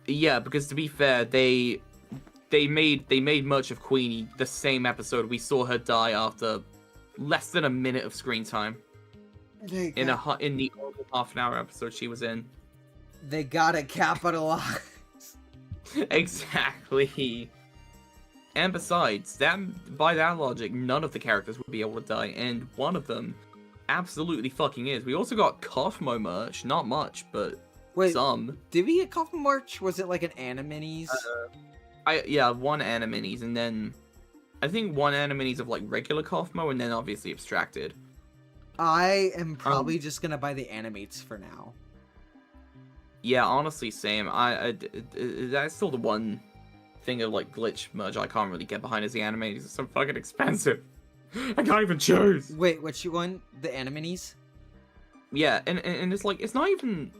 yeah, because to be fair, they made much of Queenie the same episode. We saw her die after less than a minute of screen time. In the over half-an-hour episode she was in. They gotta capitalize. Exactly. And besides, by that logic, none of the characters would be able to die, and one of them absolutely fucking is. We also got Cosmo merch, not much, but some. Did we get Cosmo merch? Was it like an Animini's? Yeah, one Animini's, and then I think one Animini's of like regular Cosmo, and then obviously abstracted. I am probably just gonna buy the Animates for now. Yeah, honestly, same. That's still the one thing of like glitch merge I can't really get behind is the Animates. It's so fucking expensive. I can't even choose. Wait, which one? The Animini's? Yeah, and it's like, it's not even,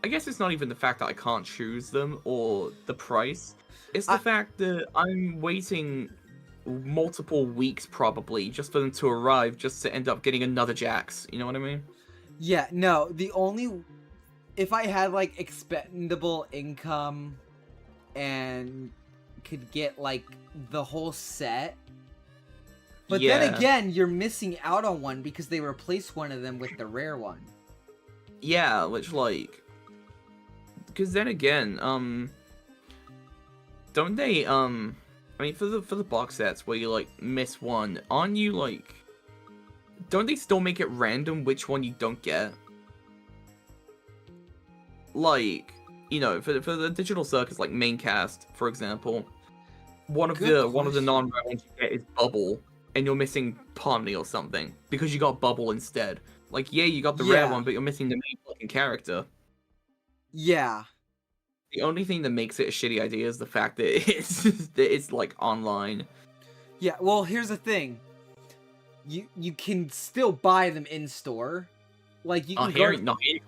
I guess it's not even the fact that I can't choose them or the price. It's the fact that I'm waiting multiple weeks probably just for them to arrive just to end up getting another Jax. You know what I mean? Yeah, no, if I had like expendable income and could get like the whole set. But then again, you're missing out on one because they replaced one of them with the rare one. Yeah, which like, because then again, don't they I mean, for the box sets where you like miss one, aren't you like? Don't they still make it random which one you don't get? Like, you know, for the Digital Circus, like main cast, for example, one of Good the question. non-rare ones you get is Bubble, and you're missing Pomni or something because you got Bubble instead. Like, yeah, you got the rare Yeah. one, but you're missing the main fucking character. Yeah. The only thing that makes it a shitty idea is the fact that it's like online. Yeah. Well, here's the thing. You can still buy them in store. Like you can go. Not here,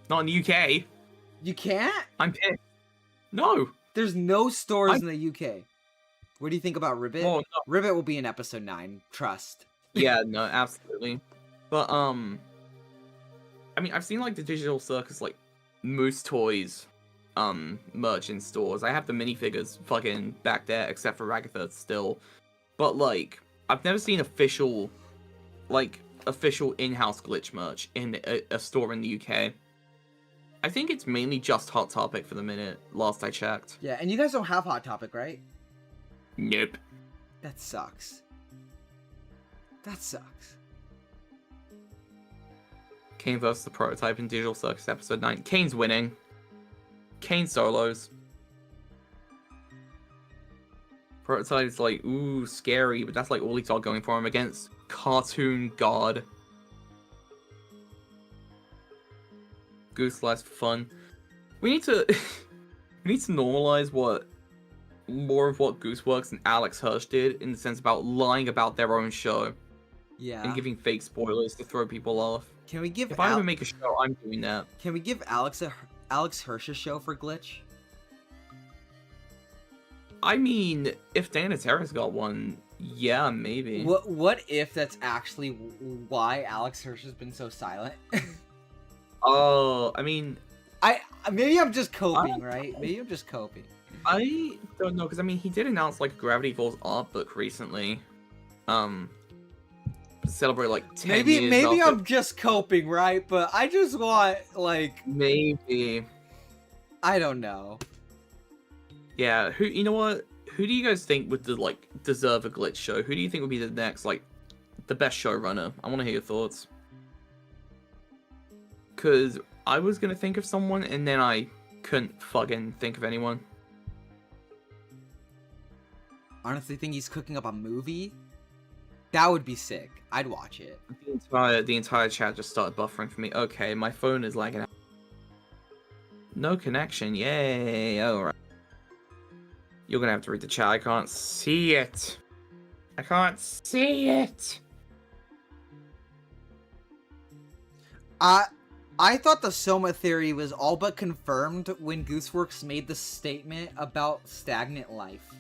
not in the UK. You can't. I'm pissed. No. There's no stores in the UK. What do you think about Ribbit? Well, no. Ribbit will be in episode 9. Trust. Yeah, no, absolutely. But I mean, I've seen like the Digital Circus like Moose Toys merch in stores. I have the minifigures fucking back there, except for Ragatha still. But like, I've never seen official in-house glitch merch in a store in the UK. I think it's mainly just Hot Topic for the minute, last I checked. Yeah, and you guys don't have Hot Topic, right? Nope. That sucks. That sucks. Kane versus the Prototype in Digital Circus episode 9. Kane's winning. Kane solos. Prototype's like, ooh, scary, but that's like all he's got going for him against Cartoon God. Goose Life's fun. We need to normalize more of what Gooseworks and Alex Hirsch did in the sense about lying about their own show. Yeah. And giving fake spoilers to throw people off. Can we give? If I ever make a show, I'm doing that. Can we give Alex Hirsch a show for Glitch? I mean, if Dana Terra's got one, yeah, maybe. What if that's actually why Alex Hirsch has been so silent? Oh, I mean, maybe I'm just coping, right? Maybe I'm just coping. I don't know, because I mean, he did announce like a Gravity Falls art book recently. Celebrate like 10 years. Maybe after... I'm just coping, right? But I just want like maybe. I don't know. Yeah, you know what? Who do you guys think would like deserve a glitch show? Who do you think would be the next like the best showrunner? I want to hear your thoughts. Cause I was gonna think of someone and then I couldn't fucking think of anyone. Honestly, think he's cooking up a movie? That would be sick. I'd watch it. The entire chat just started buffering for me. Okay, my phone is lagging out. No connection. Yay. Alright. You're gonna have to read the chat. I can't see it. I can't see it. I thought the Soma theory was all but confirmed when Gooseworks made the statement about stagnant life.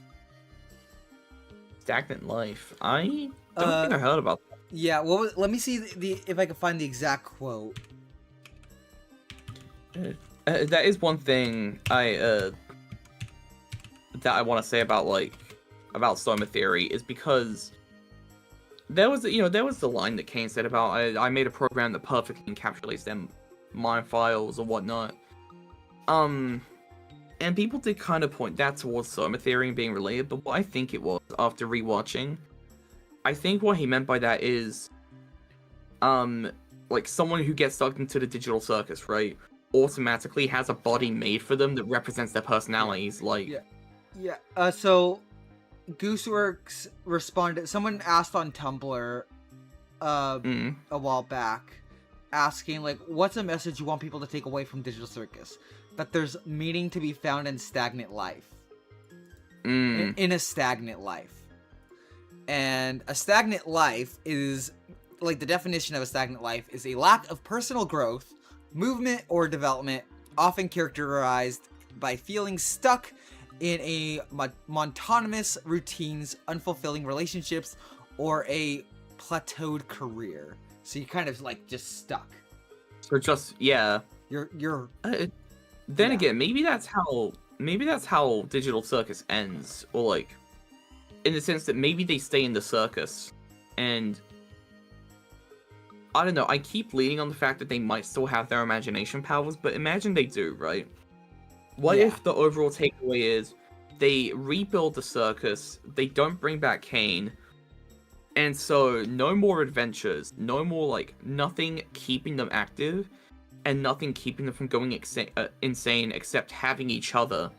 Stagnant life. I don't think I heard about that. Yeah, let me see the if I can find the exact quote. That is one thing that I want to say about Soma theory is because there was the line that Kane said about I made a program that perfectly encapsulates them mind files or whatnot. And people did kind of point that towards Soma theory and being related, but what I think it was after rewatching, I think what he meant by that is like someone who gets sucked into the Digital Circus, right, automatically has a body made for them that represents their personalities. Like So Gooseworks responded. Someone asked on Tumblr a while back, asking like, what's a message you want people to take away from Digital Circus? That there's meaning to be found in stagnant life. In a stagnant life. And a stagnant life is, like, the definition of a stagnant life is a lack of personal growth, movement, or development, often characterized by feeling stuck in a monotonous routines, unfulfilling relationships, or a plateaued career. So you're kind of like just stuck. So just you're. Then again, maybe that's how Digital Circus ends, or like, in the sense that maybe they stay in the circus, and I don't know. I keep leaning on the fact that they might still have their imagination powers, but imagine they do, right? What if the overall takeaway is they rebuild the circus, they don't bring back Kane, and so no more adventures, no more, like, nothing keeping them active, and nothing keeping them from going insane except having each other.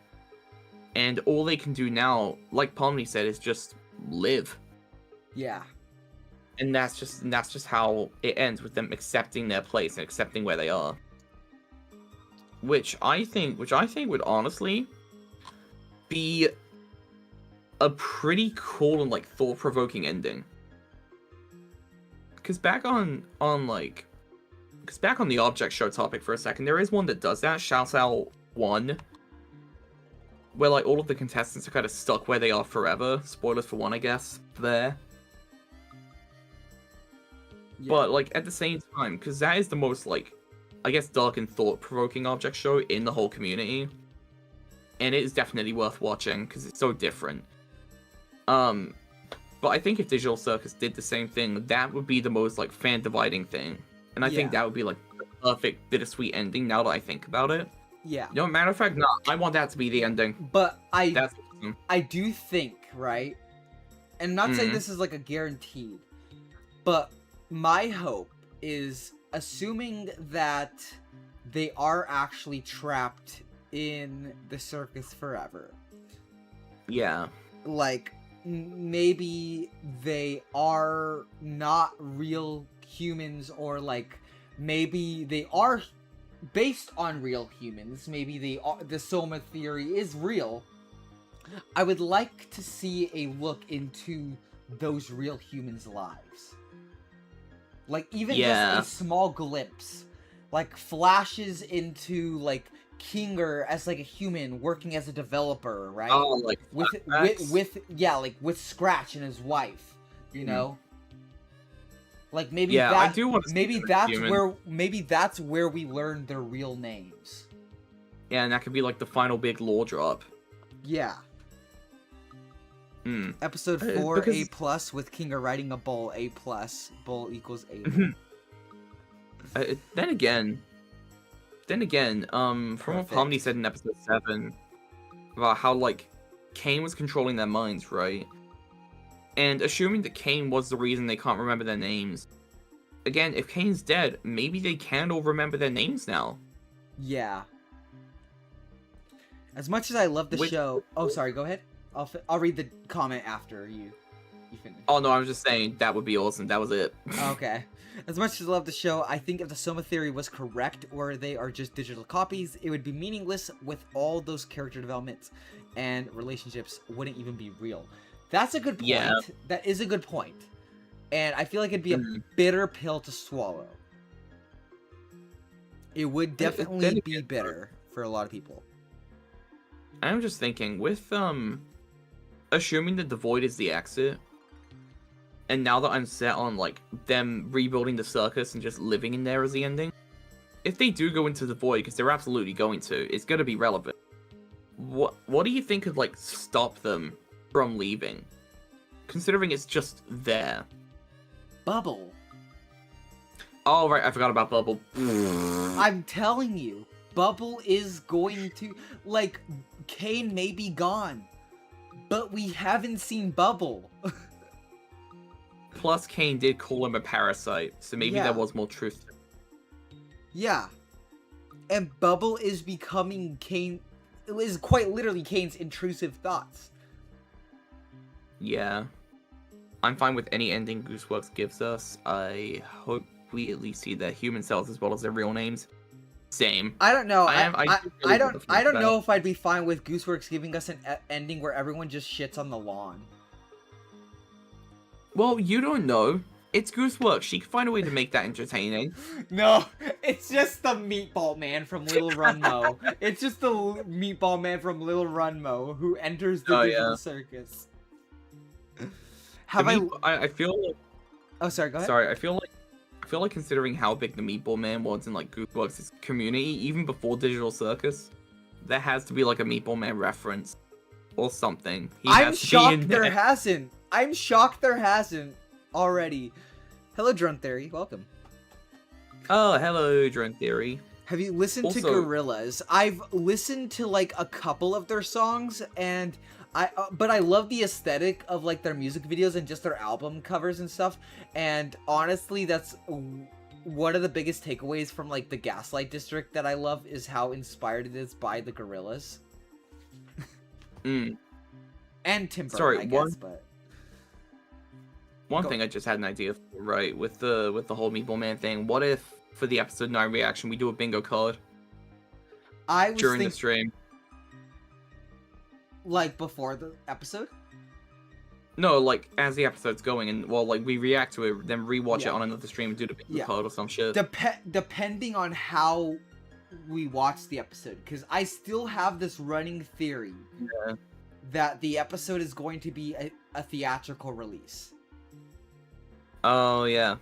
And all they can do now, like Pomni said, is just live. Yeah. And that's just how it ends, with them accepting their place and accepting where they are. Which I think would honestly be a pretty cool and, like, thought-provoking ending. Because back on the object show topic for a second, there is one that does that. Shouts Out 1, where, like, all of the contestants are kind of stuck where they are forever. Spoilers for 1, I guess. There. Yeah. But, like, at the same time, because that is the most, like, I guess, dark and thought-provoking object show in the whole community. And it is definitely worth watching, because it's so different. But I think if Digital Circus did the same thing, that would be the most, like, fan-dividing thing. And I think that would be, like, the perfect bittersweet ending, now that I think about it. Yeah. No, matter of fact, no, I want that to be the ending. But That's awesome. I do think, right? And I'm not saying this is, like, a guaranteed, but my hope is, assuming that they are actually trapped in the circus forever. Yeah. Like, maybe they are not real humans, or, like, maybe they are based on real humans. Maybe the Soma theory is real. I would like to see a look into those real humans' lives. Like, even just a small glimpse. Like, flashes into, like, Kinger as, like, a human working as a developer, right? Oh, like, with Scratch and his wife, you know? Like, maybe I do want to maybe that's where we learn their real names. Yeah, and that could be, like, the final big lore drop. Yeah. Episode 4, A+, with Kinger riding a bull, A+, bull equals A. Then again, from what Pomni said in episode 7, about how, like, Kane was controlling their minds, right? And assuming that Kane was the reason they can't remember their names. Again, if Kane's dead, maybe they can all remember their names now. Yeah. As much as I love the show... Oh, sorry, go ahead. I'll read the comment after you finish. Oh, no, I was just saying, that would be awesome. That was it. Okay. As much as I love the show, I think if the Soma theory was correct, or they are just digital copies, it would be meaningless with all those character developments, and relationships wouldn't even be real. That's a good point. Yeah. That is a good point. And I feel like it'd be a bitter pill to swallow. It would definitely be bitter for a lot of people. I'm just thinking, with, assuming that the void is the exit, and now that I'm set on, like, them rebuilding the circus and just living in there as the ending, if they do go into the void, because they're absolutely going to, it's going to be relevant. What do you think could, like, stop them from leaving? Considering it's just there. Bubble. Oh, right, I forgot about Bubble. I'm telling you, Bubble is going to... Like, Kane may be gone, but we haven't seen Bubble. Plus, Kane did call him a parasite, so maybe there was more truth. Yeah. And Bubble is becoming Kane... It is quite literally Kane's intrusive thoughts. Yeah. I'm fine with any ending Gooseworks gives us. I hope we at least see their human selves as well as their real names. Same. I don't know. I don't know if I'd be fine with Gooseworks giving us an ending where everyone just shits on the lawn. Well, you don't know. It's Gooseworks. She can find a way to make that entertaining. No, it's just the Meatball Man from Little Runmo. It's just the Meatball Man from Little Runmo who enters the Digital Circus. I feel like... Oh, sorry, go ahead. Sorry, I feel like considering how big the Meatball Man was in, like, Gooseworks' community, even before Digital Circus, there has to be, like, a Meatball Man reference. Or something. I'm shocked there hasn't. I'm shocked there hasn't already. Hello, Drone Theory. Welcome. Oh, hello, Drone Theory. Have you listened to Also- Gorillaz? I've listened to like a couple of their songs, and but I love the aesthetic of like their music videos and just their album covers and stuff. And honestly, that's one of the biggest takeaways from like the Gaslight District that I love, is how inspired it is by the Gorillaz. Mm. And Tim Burton, Sorry, I guess, but One Go. thing I just had an idea for, right, with the whole Meatball Man thing. What if for the episode 9 reaction we do a bingo card I was during the thinking stream? like before the episode. No, like as the episode's going, and well, like we react to it, then rewatch it Yeah. on another stream and do the bingo Yeah. card or some shit. Depending on how we watch the episode, because I still have this running theory Yeah. that the episode is going to be a theatrical release. Oh yeah,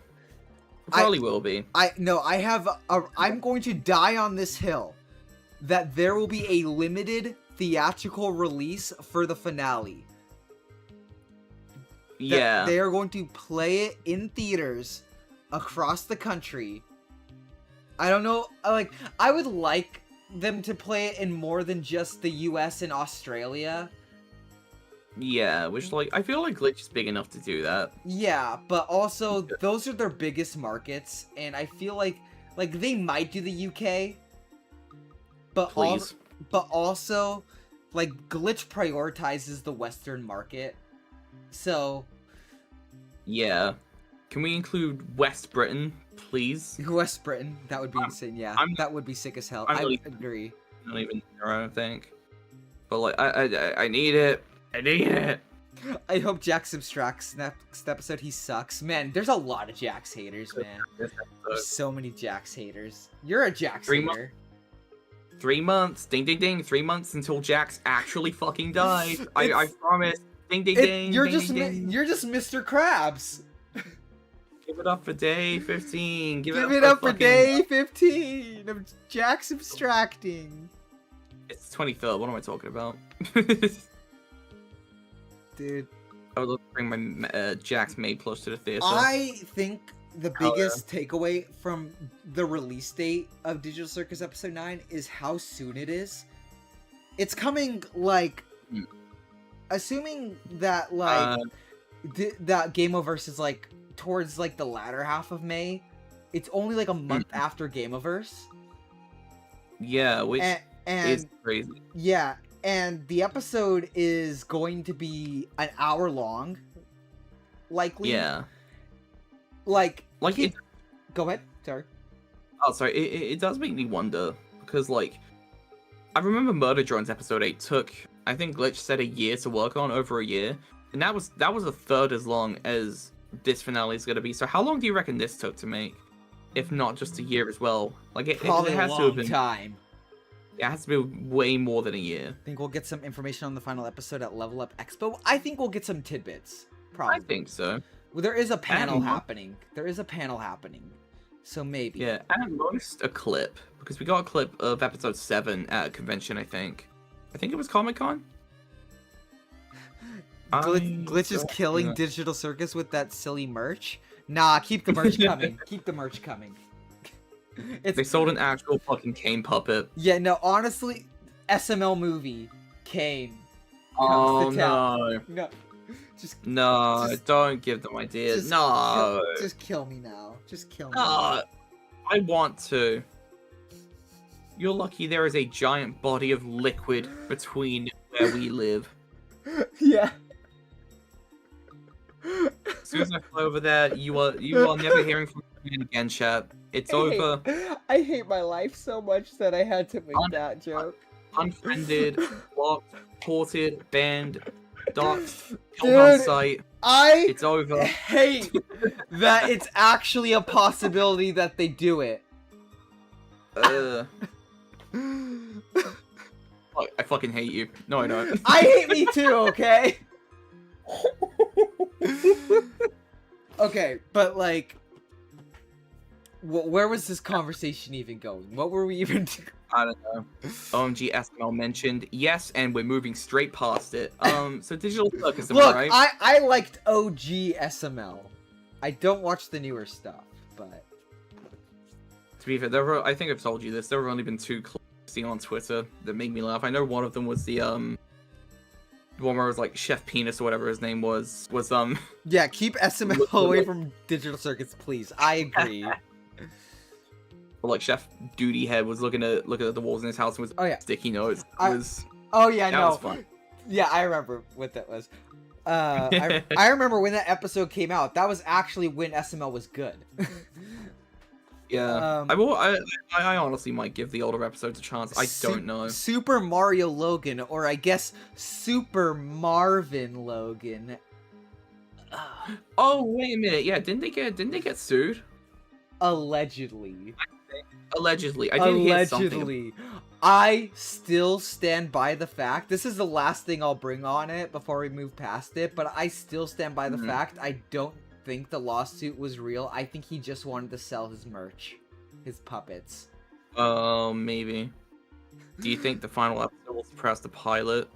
probably will be. I'm going to die on this hill that there will be a limited theatrical release for the finale. That Yeah. they are going to play it in theaters across the country. I don't know, I would like them to play it in more than just the US and Australia. Yeah, which like I feel like Glitch is big enough to do that. Yeah, but also those are their biggest markets, and I feel like they might do the UK, but Please. also like Glitch prioritizes the Western market, so Yeah. Can we include West Britain, please? West Britain, that would be insane. Yeah, I'm- that would be sick as hell. I'm I really- agree. Not even there, I don't think. But like, I need it. I need it. I hope Jack subtracts next episode. He sucks, man. There's a lot of Jax haters, man. There's so many Jax haters. You're a Jax 3 hater. 3 months. Ding, ding, ding. 3 months until Jax actually fucking dies. I promise. Ding, ding, ding. You're ding, just ding, ding. you're just Mr. Krabs. Give it up for day 15. Give Give it up for fucking- day 15 of Jack subtracting. It's the 23rd. What am I talking about? Dude, I would love to bring my Jax Maid plush to the theater. I think the Hell biggest takeaway from the release date of Digital Circus Episode 9 is how soon it is. It's coming, like, Hmm. assuming that, like, that Gameoverse is, like, towards, like, the latter half of May, it's only, like, a month after Gameoverse. Yeah, which And is crazy. yeah, and the episode is going to be an hour long, likely. Yeah. Like Like, go ahead. Sorry. Oh, sorry. It does make me wonder because, like, I remember Murder Drones episode 8 took, I think Glitch said, a year to work on, over a year, and that was a third as long as this finale is gonna be. So how long do you reckon this took to make, if not just a year as well? Like, it Probably has a to have long been. time. It has to be way more than a year. I think we'll get some information on the final episode at Level Up Expo. I think we'll get some tidbits. Probably. I think so. Well, there is a panel And- happening. There is a panel happening. So maybe. Yeah, at most a clip, because we got a clip of episode 7 at a convention. I think it was Comic-Con. Glitch is killing Yeah. Digital Circus with that silly merch. Nah, keep the merch coming. Keep the merch coming. It's They sold an actual fucking cane puppet. Yeah, no, honestly, SML movie came. Oh to town. no. No, just No, Just- don't give them ideas. just No. just kill me now. Just kill me. No. I want to. You're lucky there is a giant body of liquid between where we live. Yeah. As soon as I fly over there, you are never hearing from me again, chat. It's over. I hate my life so much that I had to make that joke. Unfriended, blocked, ported, banned, doxed, killed on Dude. sight. I It's over. hate that it's actually a possibility that they do it. Fuck, I fucking hate you. No, I don't. I hate me too, okay? Okay, but like, where was this conversation even going? What were we even doing? I don't know. OMG SML mentioned. Yes, and we're moving straight past it. So Digital Circus, am I Look, right? I liked OG SML. I don't watch the newer stuff, but To be fair, I think I've told you this. There have only been 2 clips seen on Twitter that made me laugh. I know one of them was the one where it was like Chef Penis or whatever his name was. Yeah, keep SML away from Digital Circus, please. I agree. Or like Chef Duty Head was looking at the walls in his house and was sticky notes. That was fun. Yeah, I remember what that was. I remember when that episode came out. That was actually when SML was good. Yeah, I honestly might give the older episodes a chance. I don't know. Super Mario Logan, or I guess Super Marvin Logan. Oh wait a minute, yeah, didn't they get sued? Allegedly. Allegedly, I did hear something. I still stand by the fact. This is the last thing I'll bring on it before we move past it, but I still stand by the fact I don't think the lawsuit was real. I think he just wanted to sell his merch, his puppets. Maybe. Do you think the final episode will surpass the pilot?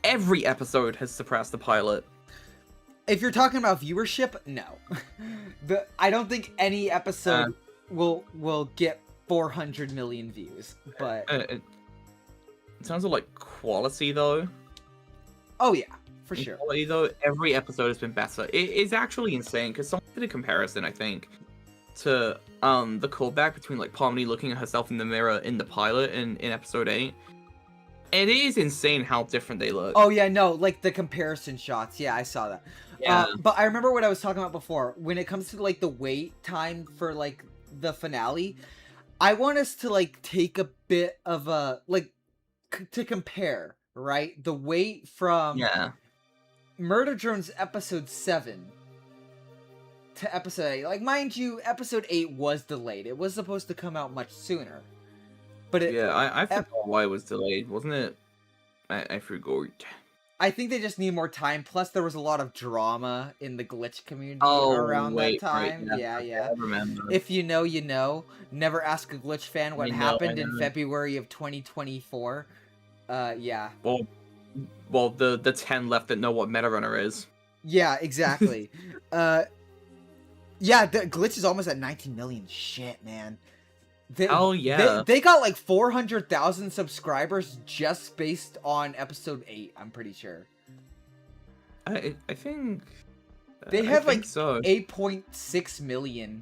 Every episode has surpassed the pilot. If you're talking about viewership, no. I don't think any episode will get 400 million views, but in terms of like quality though. Oh yeah, for sure. Quality though, every episode has been better. It is actually insane because someone did a comparison, I think, to the callback between like Pomni looking at herself in the mirror in the pilot in episode 8. And it is insane how different they look. Oh yeah, no, like the comparison shots. Yeah, I saw that. Yeah. But I remember what I was talking about before. When it comes to like the wait time for like the finale, I want us to like take a bit of a like to compare, right? The wait from Murder Drones episode 7 to episode 8. Like, mind you, episode 8 was delayed. It was supposed to come out much sooner. But I forgot why it was delayed, wasn't it? I forgot. I think they just need more time. Plus, there was a lot of drama in the glitch community around that time. Right, yeah. I remember. If you know, you know. Never ask a glitch fan what happened in February of 2024. Yeah. Well, the 10 left that know what Metarunner is. Yeah, exactly. Yeah, the glitch is almost at 19 million. Shit, man. Oh yeah. They got like 400,000 subscribers just based on episode 8, I'm pretty sure. I think they had like so. 8.6 million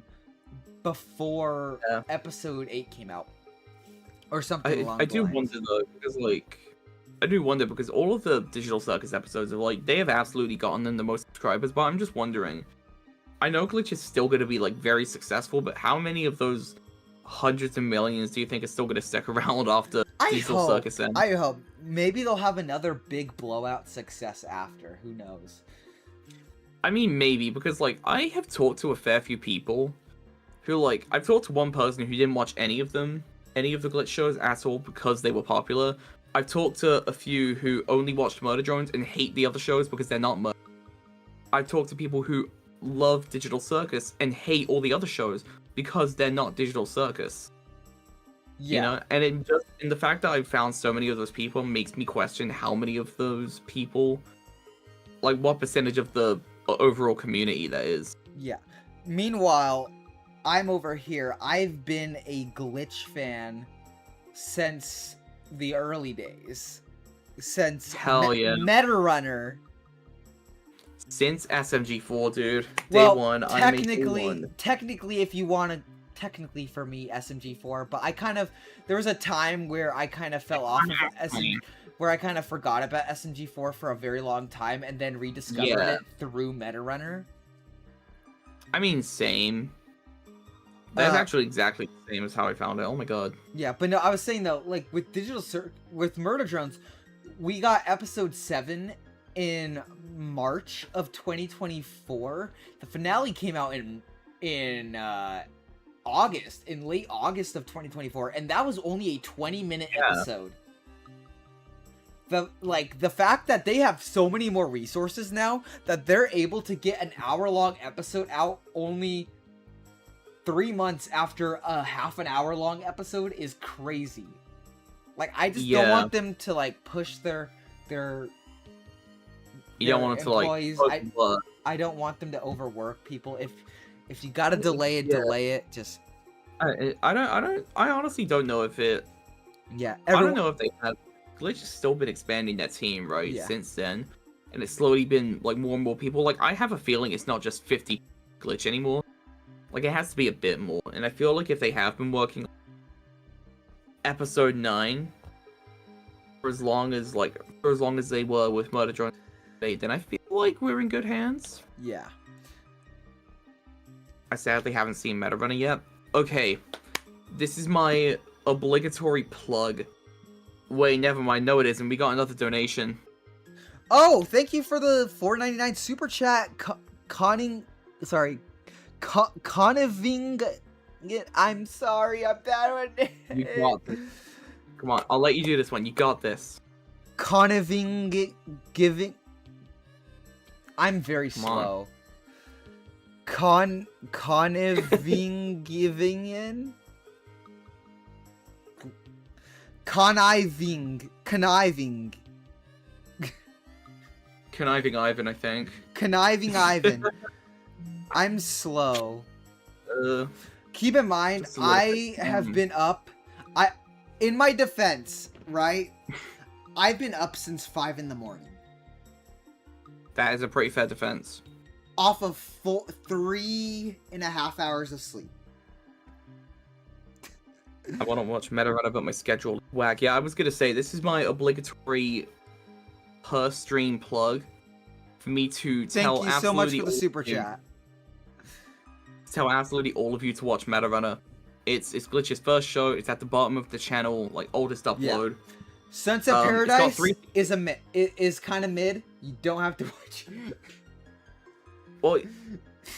before episode 8 came out. Or something along those lines. Wonder though, because like I do wonder because all of the Digital Circus episodes are like they have absolutely gotten them the most subscribers, but I'm just wondering. I know Glitch is still gonna be like very successful, but how many of those hundreds of millions do you think is still going to stick around after Digital Circus ends? I hope. Maybe they'll have another big blowout success after. Who knows? I mean, maybe, because, like, I have talked to a fair few people who, like, I've talked to one person who didn't watch any of the Glitch shows at all because they were popular. I've talked to a few who only watched Murder Drones and hate the other shows because they're not murder. I've talked to people who love Digital Circus and hate all the other shows because they're not Digital Circus. Yeah. You know? And the fact that I've found so many of those people makes me question how many of those people, like what percentage of the overall community that is. Yeah. Meanwhile, I'm over here. I've been a Glitch fan since the early days. Since Metarunner. Since SMG4, dude. Day one. Technically, if you want to, technically for me, SMG4, but there was a time where I kind of fell off of SMG, where I kind of forgot about SMG4 for a very long time, and then rediscovered it through Metarunner. I mean, same. That's actually exactly the same as how I found it. Oh my god. Yeah, but no, I was saying though, like with with Murder Drones, we got episode 7 in March of 2024. The finale came out in August, in late August of 2024, and that was only a 20-minute episode. The fact that they have so many more resources now that they're able to get an hour-long episode out only 3 months after a half an hour-long episode is crazy. Like, I just don't want them to like push their You don't want it to I don't want them to overwork people. If you gotta delay it, delay it. Just I honestly don't know if it. Yeah, I don't everyone. know if they have. Glitch has still been expanding that team, right? Yeah. Since then, and it's slowly been like more and more people. Like I have a feeling it's not just 50 Glitch anymore. Like it has to be a bit more. And I feel like if they have been working on episode 9 for as long as they were with Murder Drone, then I feel like we're in good hands. Yeah. I sadly haven't seen Metarunner yet. Okay, this is my obligatory plug. Wait, never mind. No, it isn't. We got another donation. Oh, thank you for the $4.99 super chat. Coniving. I'm sorry, I'm bad with it. You got this. Come on, I'll let you do this one. You got this. Coniving giving. I'm very Come on. slow. Coniving giving in. Conniving. Conniving Ivan, I think. Conniving Ivan. I'm slow. Keep in mind, Just a little I bit. have been up. In my defense, right? I've been up since 5 in the morning. That is a pretty fair defense. Off of 3.5 hours of sleep. I want to watch Metarunner, but my schedule whack. Yeah, I was gonna say this is my obligatory per stream plug for me to tell Thank you so much absolutely for the all super of you- chat. Tell absolutely all of you to watch Metarunner. It's Glitch's first show. It's at the bottom of the channel, like oldest upload. Sunset It's got Paradise 3 is kind of mid. You don't have to watch it. Well,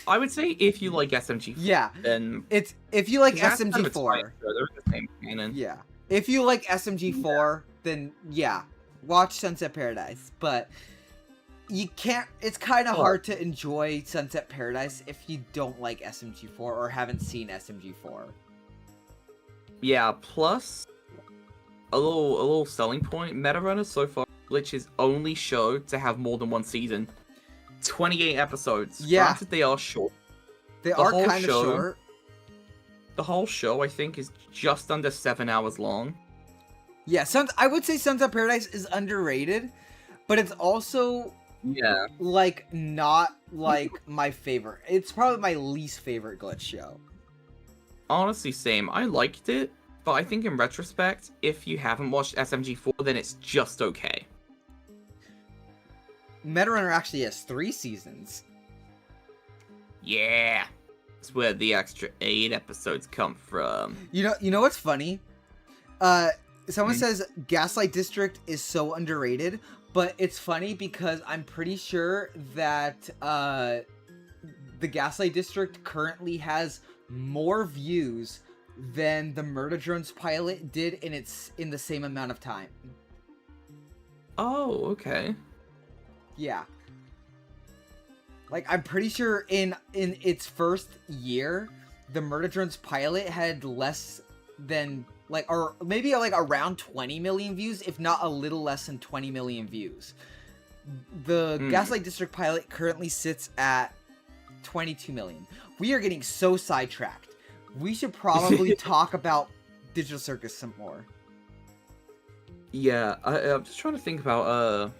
I would say if you like SMG, Yeah, then it's if you like that's kind of its SMG4. right, so they're in the same canon. Yeah, if you like SMG4, then yeah, watch Sunset Paradise. But you can't. It's kind of hard to enjoy Sunset Paradise if you don't like SMG4 or haven't seen SMG4. Yeah. Plus, a little selling point. Metarunner so far, Glitch's only show to have more than one season. 28 episodes. Yeah. Granted, they are short. They The are whole kind of show- short. The whole show, I think, is just under 7 hours long. Yeah, I would say Sunset Paradise is underrated, but it's also Yeah. like not like my favorite. It's probably my least favorite Glitch show. Honestly, same. I liked it, but I think in retrospect, if you haven't watched SMG4, then it's just okay. Metarunner actually has 3 seasons. Yeah. That's where the extra 8 episodes come from. You know what's funny? Someone says Gaslight District is so underrated, but it's funny because I'm pretty sure that the Gaslight District currently has more views than the Murder Drones pilot did in the same amount of time. Oh, okay. Yeah. Like, I'm pretty sure in its first year, the Murder Drones pilot had less than, like, or maybe, like, around 20 million views, if not a little less than 20 million views. The Gaslight District pilot currently sits at 22 million. We are getting so sidetracked. We should probably talk about Digital Circus some more. Yeah, I'm just trying to think about,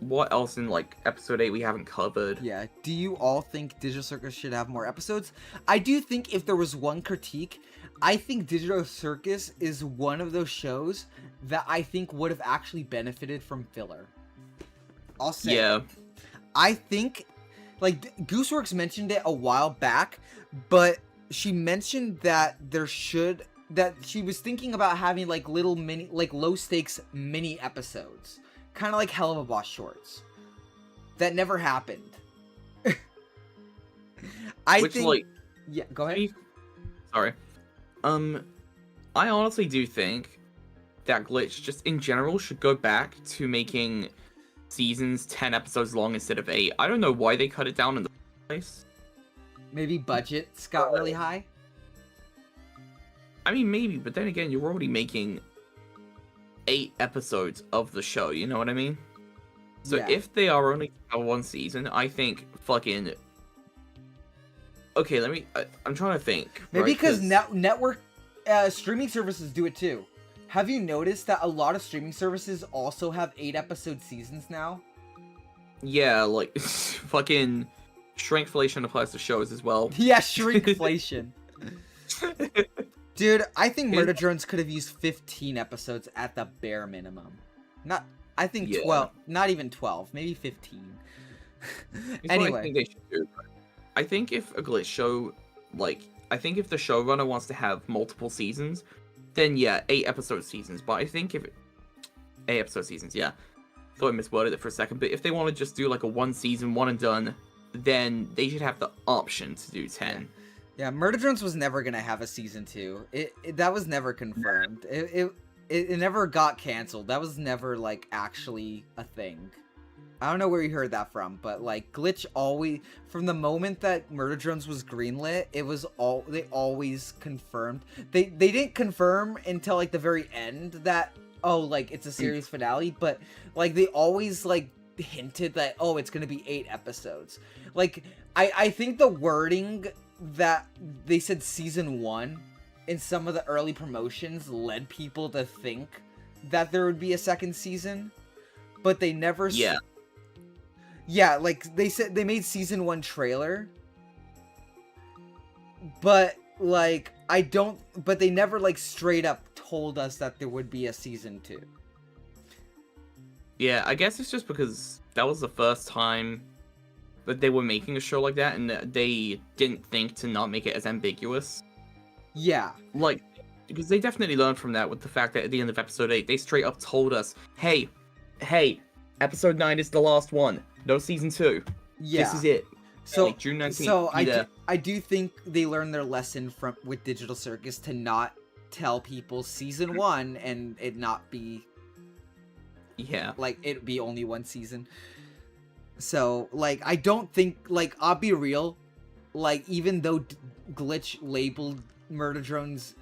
what else in, like, episode 8 we haven't covered. Yeah, do you all think Digital Circus should have more episodes? I do think if there was one critique, I think Digital Circus is one of those shows that I think would have actually benefited from filler. I'll say. Yeah. I think, like, Gooseworks mentioned it a while back, but she mentioned that that she was thinking about having, like, little mini, like, low-stakes mini episodes. Kind of like Hell of a Boss shorts. That never happened. I Which, think... like... Yeah, go ahead. Sorry. I honestly do think that Glitch, just in general, should go back to making seasons 10 episodes long instead of 8. I don't know why they cut it down in the first place. Maybe budgets got really high? I mean, maybe, but then again, you're already making 8 episodes of the show, you know what I mean? So Yeah. if they are only one season, I think fucking Okay, I'm trying to think. Maybe right, because network streaming services do it too. Have you noticed that a lot of streaming services also have 8-episode seasons now? Yeah, like fucking shrinkflation applies to shows as well. Yeah, shrinkflation. Dude, I think It- Murder Drones could have used 15 episodes at the bare minimum. I think Yeah. 12, not even 12, maybe 15. Here's what I Anyway, think they should do. I think if a glitch show, I think if the showrunner wants to have multiple seasons, then yeah, 8-episode seasons. But I think if 8-episode seasons, yeah. Thought I misworded it for a second, but if they want to just do like a 1 season, one and done, then they should have the option to do 10. yeah, Murder Drones was never gonna have a season 2. That was never confirmed. It never got canceled. That was never like actually a thing. I don't know where you heard that from, but like Glitch always, from the moment that Murder Drones was greenlit, they always confirmed. They didn't confirm until like the very end that, oh, like it's a series finale, but like they always like hinted that, oh, it's gonna be 8 episodes. Like I think the wording that they said season 1 in some of the early promotions led people to think that there would be a second season, but they never. Yeah, like they said they made season 1 trailer, but like but they never like straight up told us that there would be a season 2. Yeah, I guess it's just because that was the first time that they were making a show like that, and that they didn't think to not make it as ambiguous. Yeah. Like, because they definitely learned from that with the fact that at the end of episode 8, they straight up told us, hey, episode 9 is the last one. No season 2. Yeah. This is it. So like, June 19th. So I do think they learned their lesson with Digital Circus to not tell people season 1 and it not be, yeah, like it be only 1 season. So like I don't think, like, I'll be real, like even though Glitch labeled Murder Drones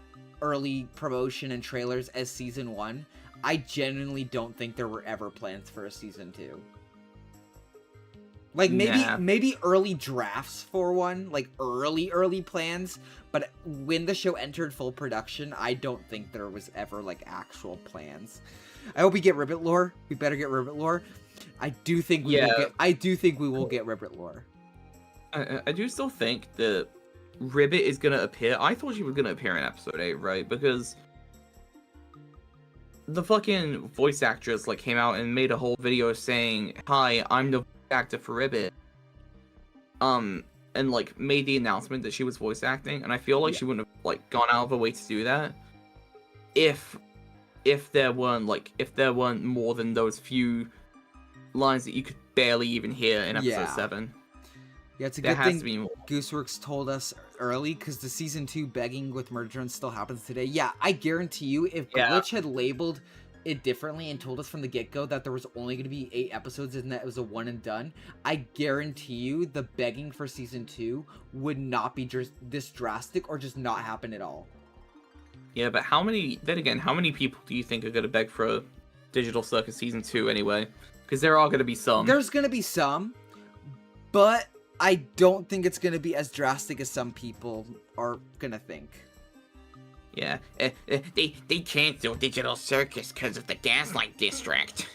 early promotion and trailers as season 1, I genuinely don't think there were ever plans for a season 2. Like maybe early drafts for one, like early plans, but when the show entered full production, I don't think there was ever like actual plans. I hope we get Ribbit lore. We better get Ribbit lore. I do think we will get Ribbit lore. I do still think that Ribbit is gonna appear. I thought she was gonna appear in episode 8, right? Because the fucking voice actress like came out and made a whole video saying, "Hi, I'm the voice actor for Ribbit." And like made the announcement that she was voice acting, and I feel like she wouldn't have like gone out of her way to do that if there weren't more than those few lines that you could barely even hear in episode 7. Yeah, it's a There good has thing to be more. Gooseworks told us early, because the season 2 begging with Murder Drones still happens today. Yeah, I guarantee you, if Glitch had labeled it differently and told us from the get-go that there was only going to be 8 episodes and that it was a one and done, I guarantee you the begging for season 2 would not be this drastic or just not happen at all. Yeah, but how many people do you think are going to beg for a Digital Circus season 2 anyway? Because there are going to be some. There's going to be some, but I don't think it's going to be as drastic as some people are going to think. Yeah, they canceled Digital Circus because of the Gaslight District.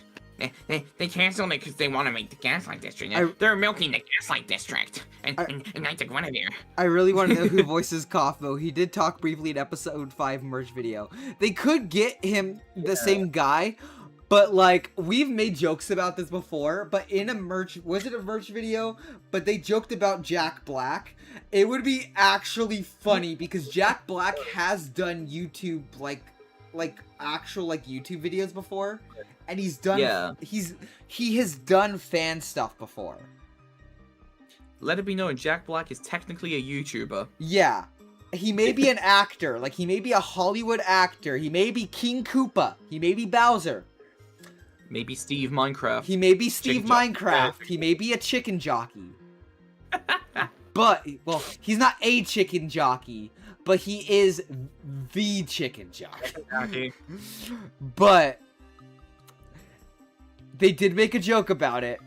They canceled it because they want to make the Gaslight District. They're milking the Gaslight District. And Knights of Guinevere. I really want to know who voices Kaufmo. He did talk briefly in episode 5 merch video. They could get him the same guy, but like we've made jokes about this before. But in a merch video? But they joked about Jack Black. It would be actually funny because Jack Black has done YouTube like actual like YouTube videos before, and he's done he has done fan stuff before. Let it be known, Jack Black is technically a YouTuber. Yeah. He may be an actor. Like, he may be a Hollywood actor. He may be King Koopa. He may be Bowser. Maybe Steve Minecraft. He may be Steve Minecraft. He may be a chicken jockey. But, well, he's not a chicken jockey, but he is the chicken jockey. But they did make a joke about it.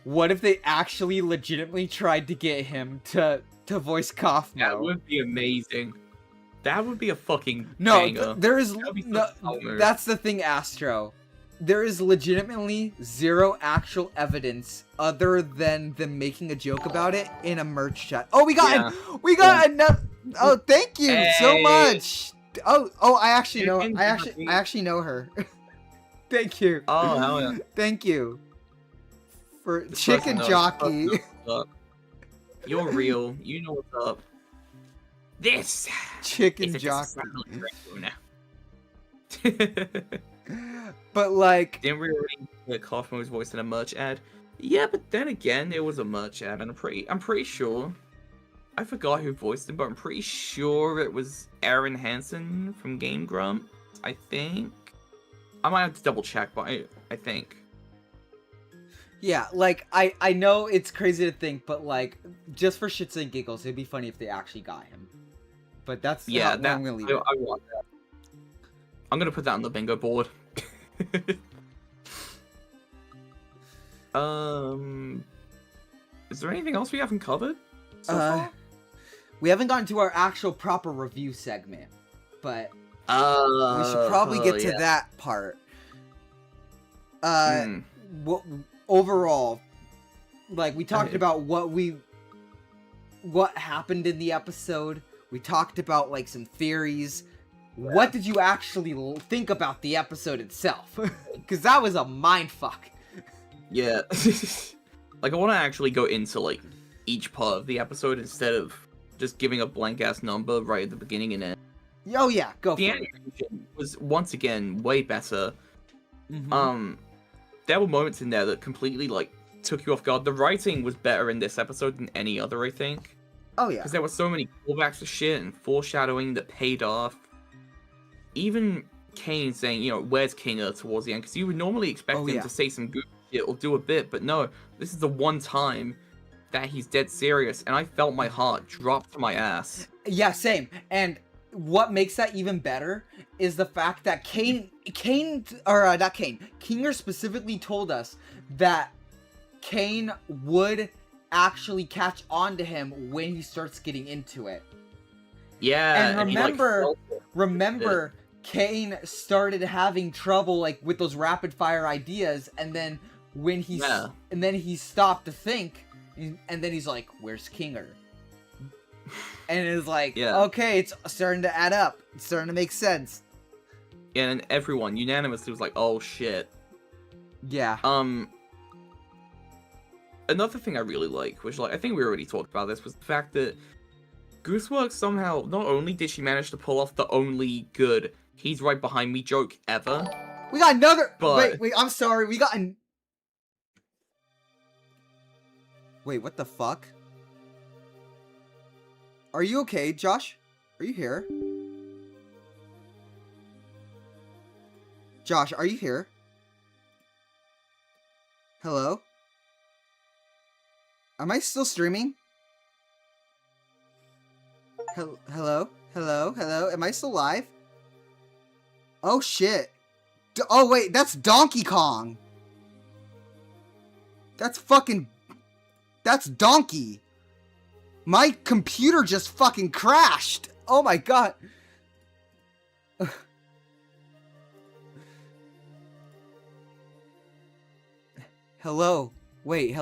What if they actually legitimately tried to get him to to voice Kaufmo. That would be amazing. That would be a fucking No, banger. there is That'd be such no. a power move. That's the thing, Astro. There is legitimately zero actual evidence other than them making a joke about it in a merch chat. Oh, we got another. Oh, thank you so Hey. much. Oh, I actually know. Chicken I actually know her. Thank you. Oh, hell yeah. Thank you for This chicken person knows jockey. what's up. You're real. You know what's up. This Chicken is a jockey. now. But like, Didn't we already get Kaufmo's voice in a merch ad? Yeah, but then again, it was a merch ad, and I'm pretty sure. I forgot who voiced him, but I'm pretty sure it was Aaron Hansen from Game Grumps. I think. I might have to double check, but I think. yeah, like I know it's crazy to think, but like just for shits and giggles, it'd be funny if they actually got him. But that's Yeah, how that I'm gonna leave it. I want that. I'm gonna put that on the bingo board. Is there anything else we haven't covered so far? We haven't gotten to our actual proper review segment, but we should probably get to that part. What overall, like we talked about what happened in the episode. We talked about like some theories. Yeah. What did you actually think about the episode itself? Because that was a mindfuck. Yeah. Like I want to actually go into like each part of the episode instead of just giving a blank ass number right at the beginning and end. Oh yeah, go the for it. The animation was once again way better. Mm-hmm. There were moments in there that completely like took you off guard. The writing was better in this episode than any other, I think. Oh yeah. Because there were so many callbacks to shit and foreshadowing that paid off. Even Kane saying, you know, where's Kinga towards the end? Because you would normally expect him to say some good shit or do a bit, but no, this is the one time that he's dead serious, and I felt my heart drop to my ass. Yeah, same. And what makes that even better is the fact that Kinger specifically told us that Kane would actually catch on to him when he starts getting into it. Yeah, and remember, Kane started having trouble like with those rapid fire ideas, and then when he stopped to think, and then he's like, "Where's Kinger?" And it's like, okay, it's starting to add up. It's starting to make sense. Yeah, and everyone unanimously was like, "Oh shit." Yeah. Another thing I really like, which like I think we already talked about this, was the fact that Gooseworks somehow, not only did she manage to pull off the only good "he's right behind me" joke ever. We got another. But... Wait, I'm sorry. We got an. Wait, what the fuck? Are you okay, Josh? Are you here? Josh, are you here? Hello? Am I still streaming? Hello? Am I still live? Oh shit. Oh wait, that's Donkey Kong. That's Donkey. My computer just fucking crashed. Oh my god. Hello. Wait.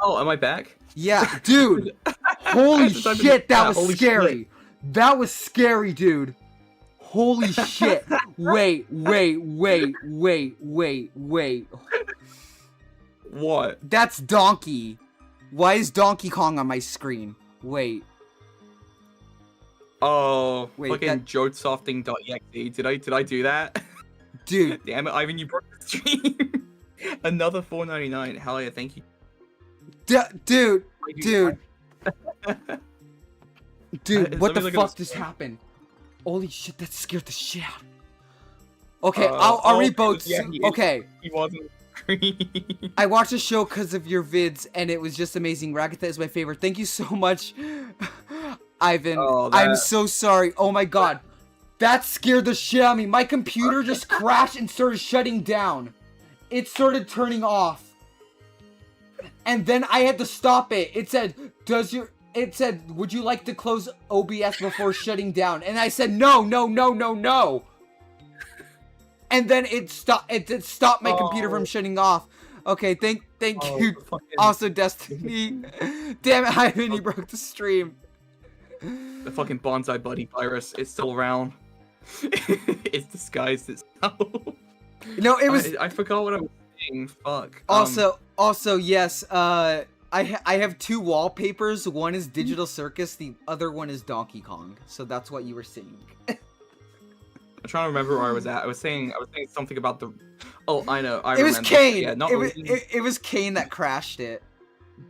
Oh, am I back? Yeah, dude. Holy shit, that was scary. Shit. That was scary, dude. Holy shit. Wait. What? That's Donkey. Why is Donkey Kong on my screen? Wait. Oh, fucking jodesofting.exe. Did I do that? Dude. Damn it, Ivan, you broke the stream. Another $4.99. Hell yeah, thank you. Dude, what the fuck just happened? Holy shit, that scared the shit out. Okay, I'll reboot. Yeah, okay. He wasn't. I watched the show because of your vids, and it was just amazing. Ragatha is my favorite. Thank you so much, Ivan. I'm so sorry. Oh my god. That scared the shit out of me. My computer just crashed and started shutting down. It started turning off. And then I had to stop it. It said, it said, "Would you like to close OBS before shutting down?" And I said, "No, no, no, no, no." And then it stopped. It stopped my computer from shutting off. Okay, thank you. Also, Destiny. Damn it, Ivan, you broke the stream. The fucking Bonsai Buddy virus is still around. It's disguised itself. No, it was. I forgot what I was saying. Fuck. Also, yes. I have 2 wallpapers. One is Digital Circus. The other one is Donkey Kong. So that's what you were seeing. I'm trying to remember where I was at. I was saying something about the. Oh, I know. It was Kane. Yeah, it was Kane that crashed it.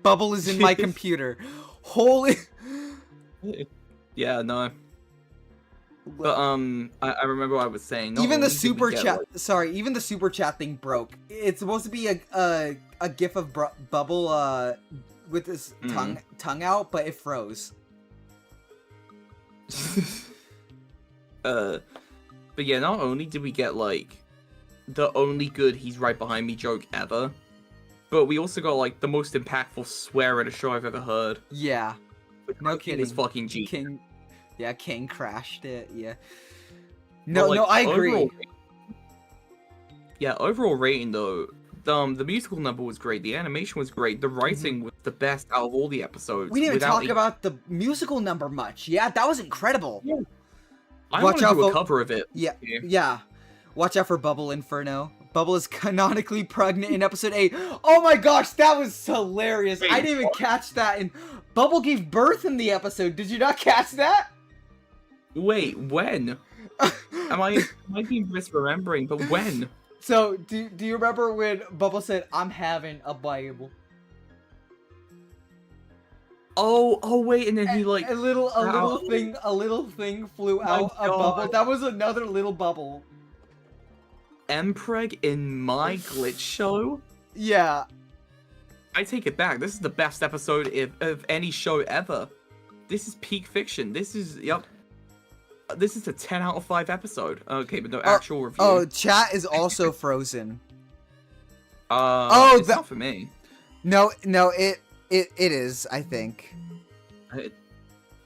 Bubble is in my computer. Holy. Yeah, no. But I remember what I was saying. Even the super chat. Sorry, even the super chat thing broke. It's supposed to be a gif of Bubble with his tongue out, but it froze. But yeah, not only did we get like the only good "he's right behind me" joke ever, but we also got like the most impactful swear at a show I've ever heard. Yeah. No kidding. It was fucking G. King crashed it. Yeah. No, like, no, I agree. Overall rating though, the musical number was great. The animation was great. The writing was the best out of all the episodes. We didn't even talk about the musical number much. Yeah, that was incredible. Yeah. I want to do a cover of it. Yeah. Watch out for Bubble Inferno. Bubble is canonically pregnant in episode 8. Oh my gosh, that was hilarious. Wait, I didn't even catch that. And Bubble gave birth in the episode. Did you not catch that? Wait, when? Am I being misremembering? But when? So, do you remember when Bubble said, "I'm having a Bible"? Oh wait, and then he like a little thing flew out of Bubble. That was another little bubble. Mpreg in my glitch show? Yeah. I take it back. This is the best episode of any show ever. This is peak fiction. This is This is a 10 out of 5 episode. Okay, but no actual review. Oh, chat is also frozen. It's not for me. No, it is, I think.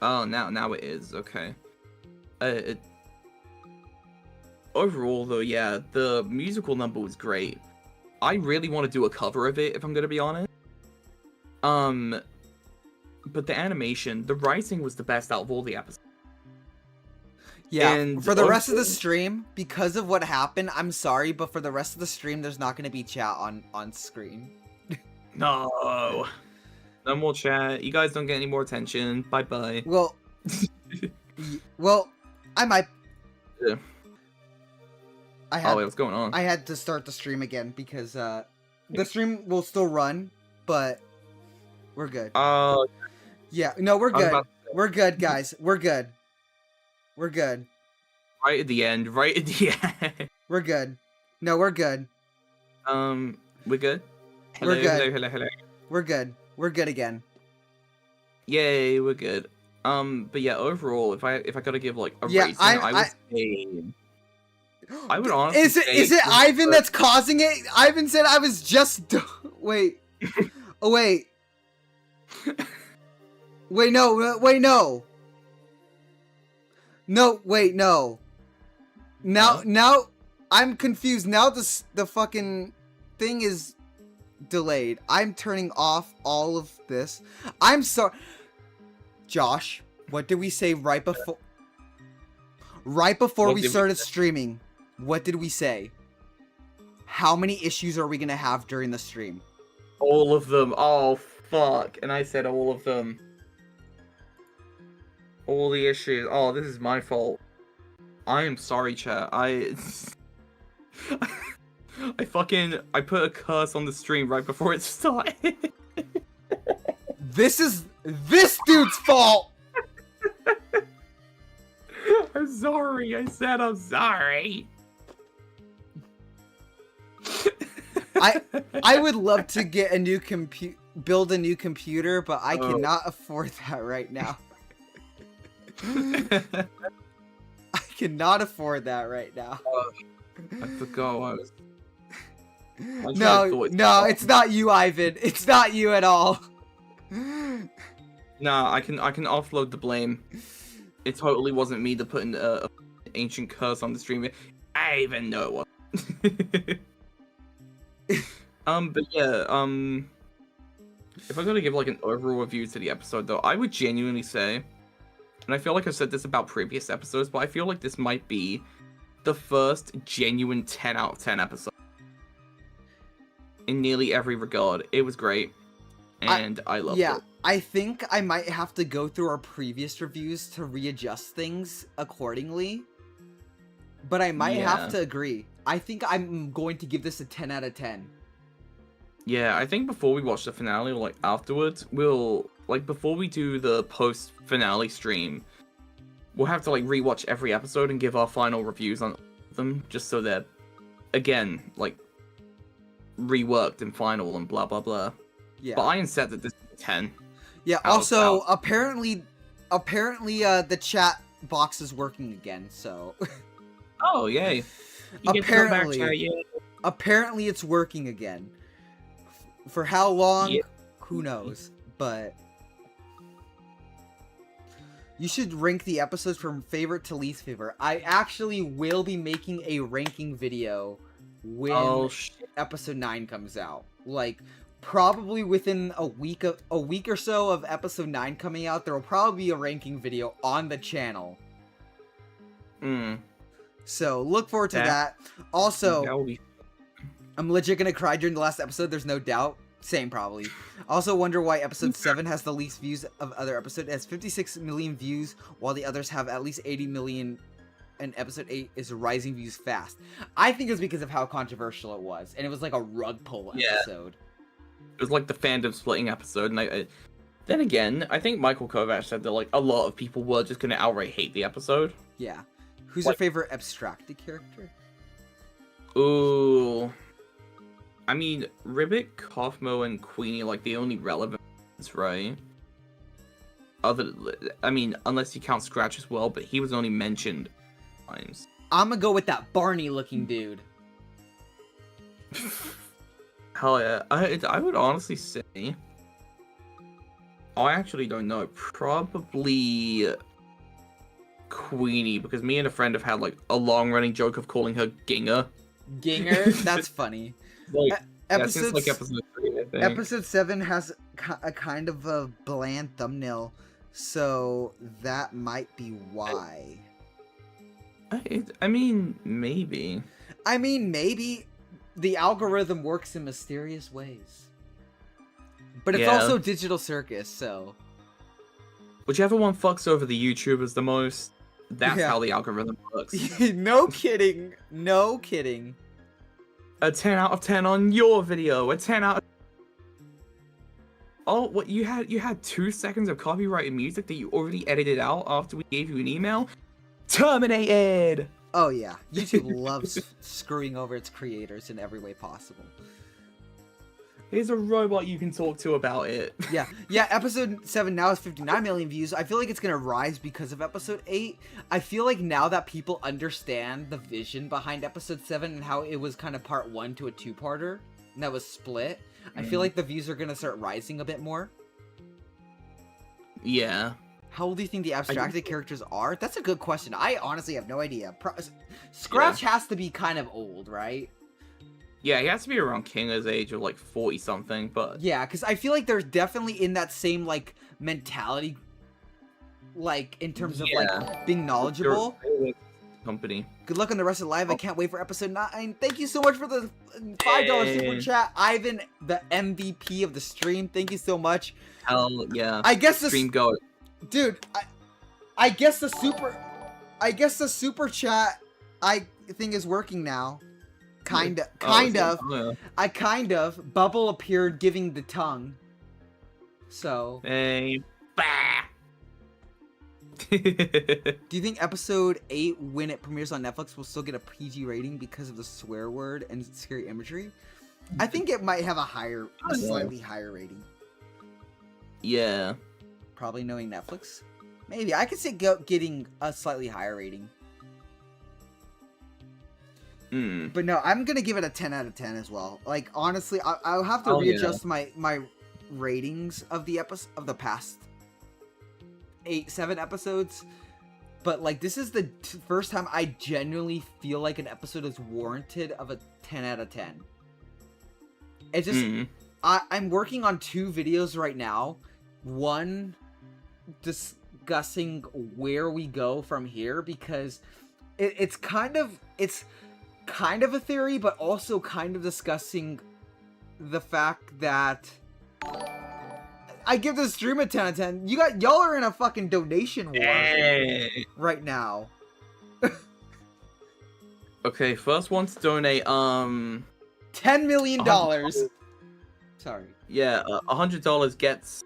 Now it is. Okay. Overall, though, yeah, the musical number was great. I really want to do a cover of it, if I'm gonna be honest. But the animation, the writing was the best out of all the episodes. Yeah, and for the rest of the stream, because of what happened, I'm sorry, but for the rest of the stream, there's not gonna be chat on screen. No. No more chat. You guys don't get any more attention. Bye-bye. Well, I might... Yeah. Wait, what's going on? I had to start the stream again because the stream will still run, but we're good. Yeah, no, we're good. We're good, guys. We're good. We're good. Right at the end. Right at the end. We're good. No, we're good. We're good? Hello, we're good. Hello. We're good. We're good again. Yay, we're good. But yeah, overall, if I gotta give like a rating, I would honestly Is it Ivan that's causing it? Ivan said I was just... Wait. Oh, wait. Wait, no. Wait, no. No, wait, no. Now, I'm confused. Now the fucking thing is delayed. I'm turning off all of this. I'm sorry. Josh, what did we say right before... Right before we started streaming? What did we say? How many issues are we gonna have during the stream? All of them. Oh, fuck. And I said all of them. All the issues. Oh, this is my fault. I am sorry, chat. I put a curse on the stream right before it started. This is this dude's fault! I'm sorry. I said I'm sorry. I would love to get a new build a new computer, but I cannot afford that right now. I cannot afford that right now. I forgot I was... No, it's not you, Ivan. It's not you at all. Nah, I can offload the blame. It totally wasn't me that put in a ancient curse on the stream. I even know what. But yeah, if I gotta give like an overall review to the episode though, I would genuinely say, and I feel like I've said this about previous episodes, but I feel like this might be the first genuine 10 out of 10 episode. In nearly every regard. It was great. And I loved it. I think I might have to go through our previous reviews to readjust things accordingly. But I might have to agree. I think I'm going to give this a 10 out of 10. Yeah, I think before we watch the finale, or like afterwards, we'll, like before we do the post-finale stream, we'll have to like rewatch every episode and give our final reviews on them, just so they're, again, like, reworked and final and blah blah blah. Yeah. But I said that this is 10. Yeah, also, apparently the chat box is working again, so... Oh, yay. Apparently it's working again. For how long? Who knows? But you should rank the episodes from favorite to least favorite. I actually will be making a ranking video when episode 9 comes out. Like, probably within a week or so of episode 9 coming out, there will probably be a ranking video on the channel. So look forward to that. Also, I'm legit gonna cry during the last episode, there's no doubt. Same, probably. Also wonder why episode 7 has the least views of other episodes. It has 56 million views, while the others have at least 80 million, and episode 8 is rising views fast. I think it's because of how controversial it was, and it was like a rug pull episode. It was like the fandom splitting episode, and then again, I think Michael Kovac said that like a lot of people were just gonna outright hate the episode. Yeah. Who's your favorite abstracted character? Ooh. I mean, Ribbit, Kaufmo, and Queenie are like the only relevant ones, right? I mean, unless you count Scratch as well, but he was only mentioned times. I'm gonna go with that Barney-looking dude. Hell yeah. I would honestly say... I actually don't know. Probably... Queenie, because me and a friend have had like a long-running joke of calling her Ginger. Ginger? That's funny. Like, episode 3, I think. Episode 7 has a kind of a bland thumbnail, so that might be why. I mean, maybe. I mean, maybe. The algorithm works in mysterious ways. But it's also Digital Circus, so... Whichever one fucks over the YouTubers the most, that's how the algorithm works. No kidding. No kidding. A 10 out of 10 on your video. A 10 out of... Oh, what, you had 2 seconds of copyrighted music that you already edited out after we gave you an email? Terminated! Oh yeah, YouTube loves screwing over its creators in every way possible. Here's a robot you can talk to about it. Yeah, episode 7 now has 59 million views. I feel like it's gonna rise because of episode 8. I feel like now that people understand the vision behind episode 7 and how it was kind of part 1 to a 2-parter, and that was split, I feel like the views are gonna start rising a bit more. Yeah. How old do you think the abstracted characters are? That's a good question. I honestly have no idea. Scratch has to be kind of old, right? Yeah, he has to be around Kinga's age of like 40-something, but... Yeah, because I feel like they're definitely in that same, like, mentality, like, in terms of, like, being knowledgeable. Company. Good luck on the rest of the live. I can't wait for episode 9. Thank you so much for the $5 super chat. Ivan, the MVP of the stream. Thank you so much. Hell yeah. I guess the stream goes. Dude, I guess the super chat thing is working now. Kind of. I kind of. Bubble appeared giving the tongue. So. Hey. Bah. Do you think episode 8, when it premieres on Netflix, will still get a PG rating because of the swear word and scary imagery? I think it might have a slightly higher rating. Yeah. Probably knowing Netflix. Maybe. I could see getting a slightly higher rating. But no, I'm gonna give it a 10 out of 10 as well. Like, honestly, I'll have to readjust my ratings of the past 7 episodes. But like this is the first time I genuinely feel like an episode is warranted of a 10 out of 10. It's just I'm working on 2 videos right now. One discussing where we go from here, because it's kind of a theory, but also kind of discussing the fact that I give this stream a 10 out of 10. Y'all are in a fucking donation war right now. Okay, first one to donate $10 million. Sorry. Yeah, $100 gets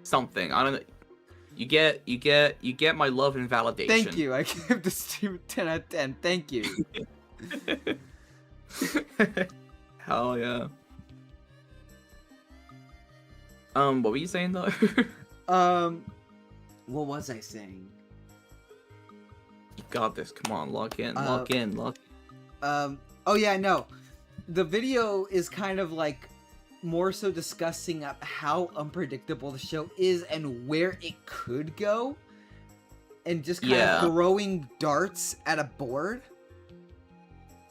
something. I don't know. You get my love and validation. Thank you. I give the stream a 10 out of 10. Thank you. Hell yeah. What were you saying though? What was I saying? You got this. Come on, lock in. Oh yeah, no. The video is kind of like more so discussing how unpredictable the show is and where it could go, and just kind of throwing darts at a board,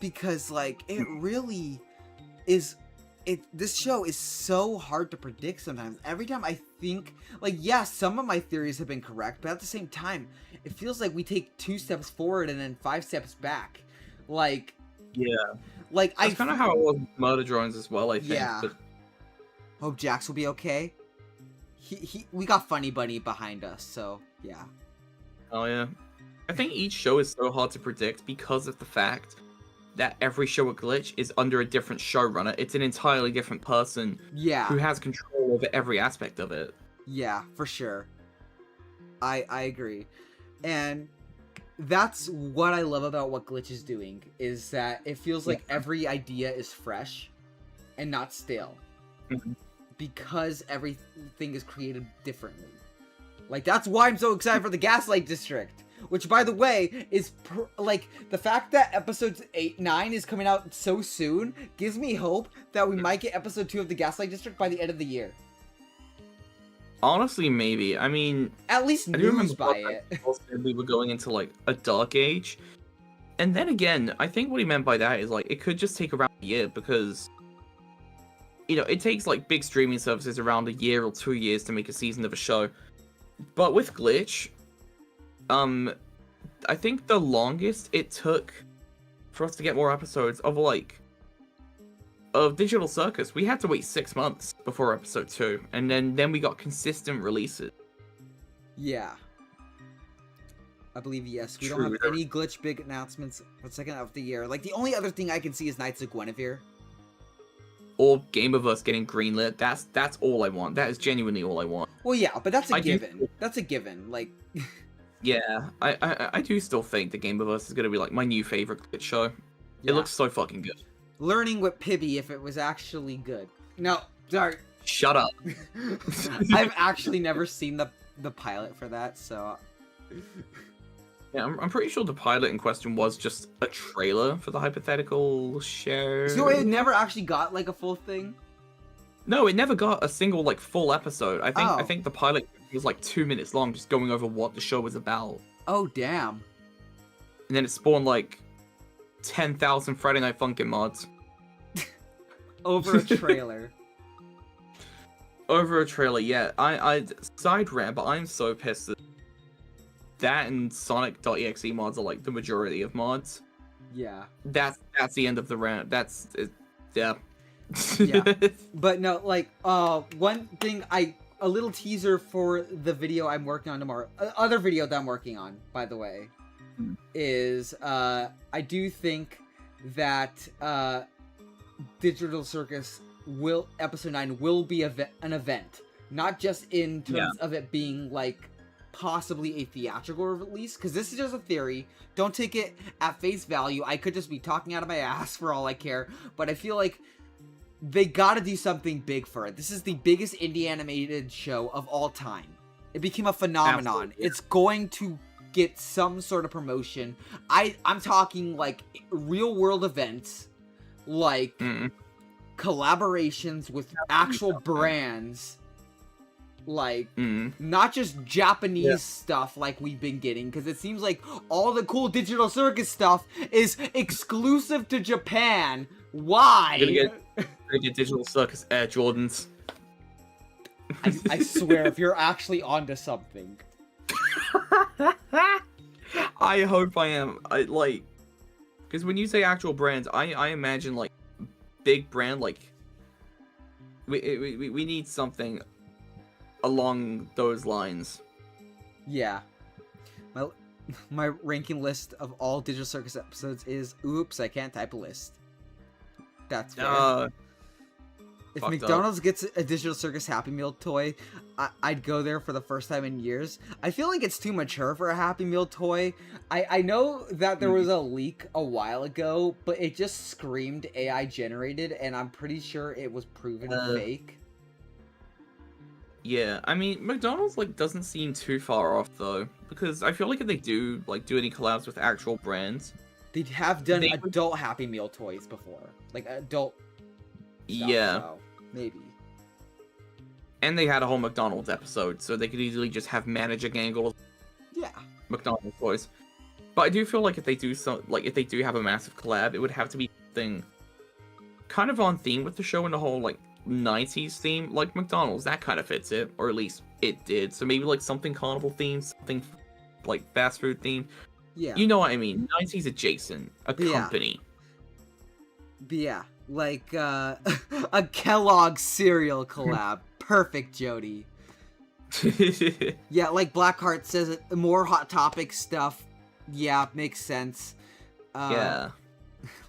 because like it really is. This show is so hard to predict sometimes. Every time I think, like, yeah, some of my theories have been correct, but at the same time, it feels like we take 2 steps forward and then 5 steps back. Like, yeah. Like, that's kind of how it was with Murder Drones as well, I think. Yeah. But... Hope Jax will be okay. We got Funny Bunny behind us, so, yeah. Oh, yeah. I think each show is so hard to predict because of the fact that every show at Glitch is under a different showrunner. It's an entirely different person who has control over every aspect of it. Yeah, for sure. I agree. And that's what I love about what Glitch is doing, is that it feels like every idea is fresh and not stale. Because everything is created differently. Like, that's why I'm so excited for the Gaslight District. Which, by the way, is like the fact that episodes 9 is coming out so soon gives me hope that we might get episode 2 of the Gaslight District by the end of the year. Honestly, maybe. I mean, at least news by it. We were going into like a dark age, and then again, I think what he meant by that is like it could just take around a year, because you know it takes like big streaming services around a year or 2 years to make a season of a show, but with Glitch. I think the longest it took for us to get more episodes of Digital Circus, we had to wait 6 months before episode 2, and then we got consistent releases. Yeah. I believe, yes. We don't have any Glitch big announcements for the second half of the year. Like, the only other thing I can see is Knights of Guinevere. Or Gameverse getting greenlit. That's all I want. That is genuinely all I want. Well, yeah, but that's a given. That's a given. Like... Yeah, I do still think the Gameverse is gonna be like my new favorite Glitch show. It looks so fucking good. Learning with Pibby if it was actually good. No, sorry. Shut up. I've actually never seen the pilot for that, so... Yeah, I'm pretty sure the pilot in question was just a trailer for the hypothetical show. So it never actually got like a full thing? No, it never got a single like full episode. I think the pilot was like 2 minutes long, just going over what the show was about. Oh damn! And then it spawned like 10,000 Friday Night Funkin' mods. Over a trailer. Over a trailer, yeah. I side rant, but I'm so pissed that and Sonic.exe mods are like the majority of mods. Yeah. That's the end of the rant. That's it. Yeah. Yeah. But no, like one thing a little teaser for the video I'm working on tomorrow. Other video that I'm working on, by the way, is I do think that Digital Circus episode 9 will be an event, not just in terms of it being like possibly a theatrical release, because this is just a theory. Don't take it at face value. I could just be talking out of my ass for all I care, but I feel like they gotta do something big for it. This is the biggest indie animated show of all time. It became a phenomenon. Absolutely. It's going to get some sort of promotion. I'm talking like real world events, like collaborations with actual brands, Like, Mm. not just Japanese Yeah. stuff like we've been getting, because it seems like all the cool Digital Circus stuff is exclusive to Japan. Why? We're gonna get Digital Circus Air Jordans. I swear, if you're actually onto something. I hope I am. Because when you say actual brands, I imagine like big brand. Like we need something along those lines. Yeah. My ranking list of all Digital Circus episodes is, oops, I can't type a list. That's fair. If fucked McDonald's gets a Digital Circus Happy Meal toy, I'd go there for the first time in years. I feel like it's too mature for a Happy Meal toy. I know that there was a leak a while ago, but it just screamed AI generated, and I'm pretty sure it was proven fake. Yeah, I mean, McDonald's like doesn't seem too far off though, because I feel like if they do any collabs with actual brands, They have done adult Happy Meal toys before, like adult stuff, yeah, so maybe. And they had a whole McDonald's episode, so they could easily just have managing angles. Yeah, McDonald's toys. But I do feel like if they do if they do have a massive collab, it would have to be something kind of on theme with the show and the whole like 90s theme, like McDonald's. That kind of fits it, or at least it did. So maybe like something carnival themed, something like fast food themed. yeah. You know what I mean? 90s adjacent, a company. Yeah, like a Kellogg cereal collab. Perfect, Jody. Yeah, like Blackheart says, it more Hot Topic stuff. Yeah, makes sense. Yeah.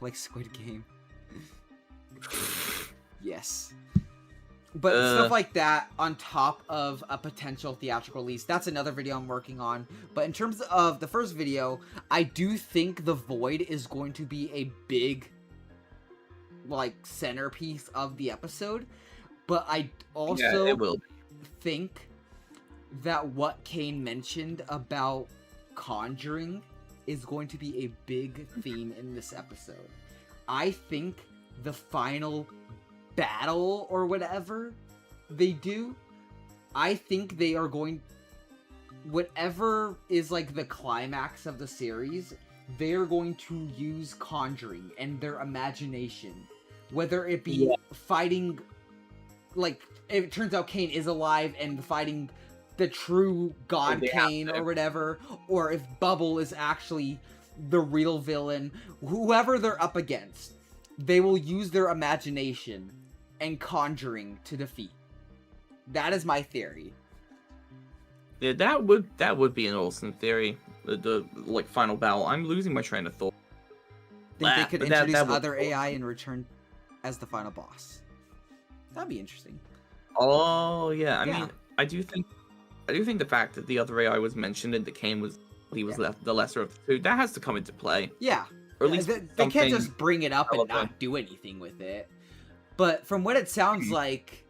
Like Squid Game. Yes. But stuff like that on top of a potential theatrical release, that's another video I'm working on. But in terms of the first video, I do think The Void is going to be a big, like, centerpiece of the episode. But I also think that what Kane mentioned about Conjuring is going to be a big theme in this episode. I think the final battle or whatever they do, I think they are going, whatever is like the climax of the series, they are going to use Conjuring and their imagination, whether it be fighting, like if it turns out Kane is alive and fighting the true god Kane or whatever, or if Bubble is actually the real villain, whoever they're up against, they will use their imagination and Conjuring to defeat. That is my theory. Yeah, that would be an awesome theory. The like final battle. I'm losing my train of thought. Think they could introduce other AI and return as the final boss. That'd be interesting. Oh yeah, I mean, I do think the fact that the other AI was mentioned and that Kane was the lesser of the two, that has to come into play. Yeah. Or at least they can't just bring it up and not do anything with it. But from what it sounds like,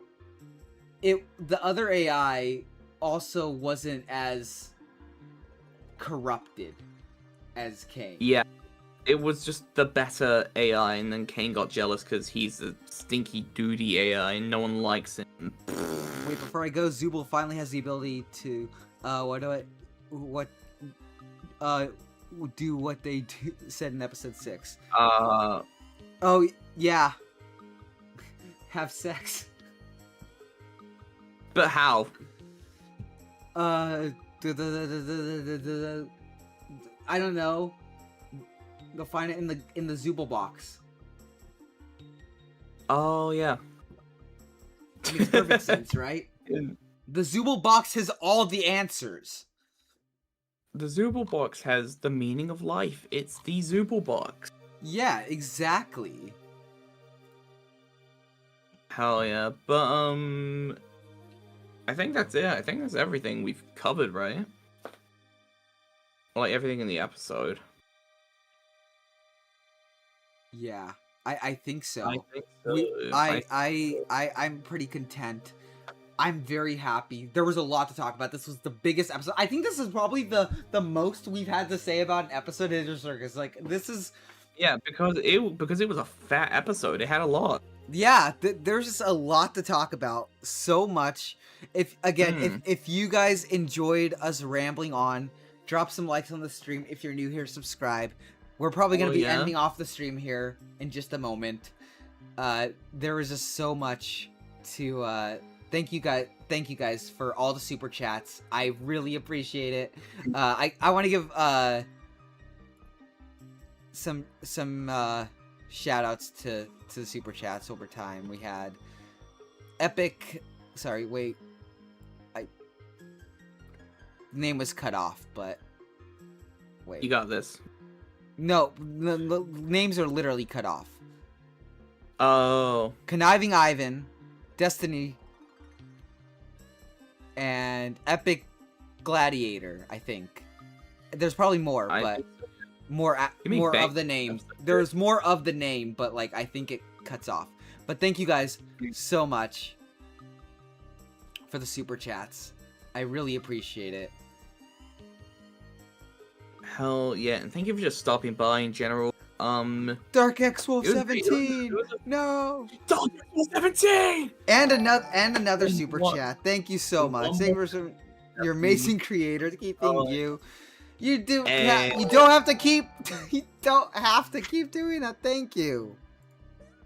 the other AI also wasn't as corrupted as Kane. Yeah. It was just the better AI, and then Kane got jealous because he's a stinky duty AI and no one likes him. Wait, before I go, Zubul finally has the ability to do what they said in episode 6. Oh yeah. Have sex. But how? I don't know. They'll find it in the Zubul box. Oh yeah. Makes perfect sense, right? The Zubul box has all the answers. The Zubul box has the meaning of life. It's the Zubul box. Yeah, exactly. Hell yeah. But I think that's it. I think that's everything we've covered, right? Like everything in the episode. Yeah, I think so. I think so. I'm pretty content. I'm very happy. There was a lot to talk about. This was the biggest episode. I think this is probably the most we've had to say about an episode of Digital Circus. Like, this is... Yeah, because it was a fat episode. It had a lot. yeah, there's just a lot to talk about. So much. If again, if you guys enjoyed us rambling on, drop some likes on the stream. If you're new here, subscribe. We're probably gonna be ending off the stream here in just a moment. There was just so much to thank you guys for all the super chats. I really appreciate it. I want to give some shout outs to the super chats over time. We had Epic, sorry, wait, name was cut off, but wait, You got this. no, the names are literally cut off. Oh. Conniving Ivan, Destiny, and Epic Gladiator, I think. There's probably more, but more of the name. There's more of the name, but like I think it cuts off. But thank you guys so much for the super chats. I really appreciate it. Hell yeah, and thank you for just stopping by in general. Dark X Wolf 17. No. Dark X Wolf 17. And another super chat. Thank you so much. Thank you for your amazing creator keeping you. You don't have to keep you don't have to keep doing that. Thank you.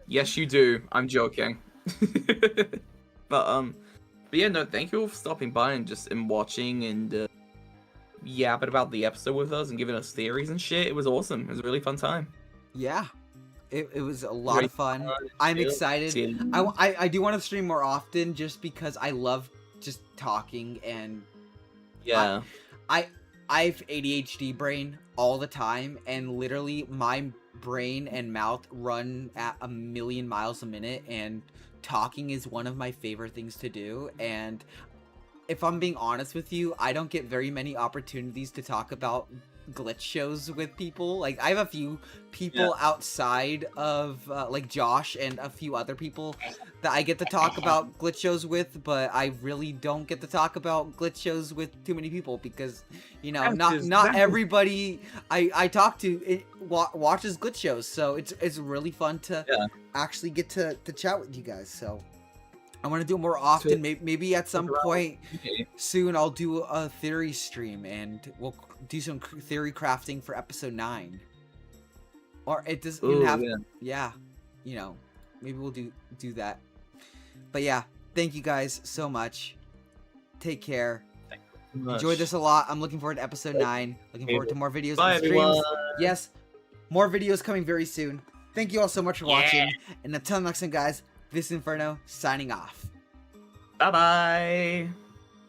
Yes, you do. I'm joking. but yeah, no, thank you all for stopping by and watching and yapping about the episode with us and giving us theories and shit. It was awesome. It was a really fun time. Yeah. It was a lot of fun. I'm excited. I do want to stream more often just because I love just talking and yeah. I've ADHD brain all the time, and literally my brain and mouth run at 1,000,000 miles a minute, and talking is one of my favorite things to do. And if I'm being honest with you, I don't get very many opportunities to talk about glitch shows with people. Like, I have a few people outside of like Josh and a few other people that I get to talk about glitch shows with, but I really don't get to talk about glitch shows with too many people because, you know, not everybody I talk to watches glitch shows. So it's really fun to actually get to chat with you guys. So I want to do it more often. Maybe at some point soon I'll do a theory stream and we'll do some theory crafting for episode 9. Or it doesn't even have... Yeah, you know, maybe we'll do that. But yeah, thank you guys so much. Take care. Enjoyed this a lot. I'm looking forward to episode 9. Looking forward to more videos and streams. Everyone. Yes, more videos coming very soon. Thank you all so much for watching. And until next time, guys, this is Inferno, signing off. Bye-bye.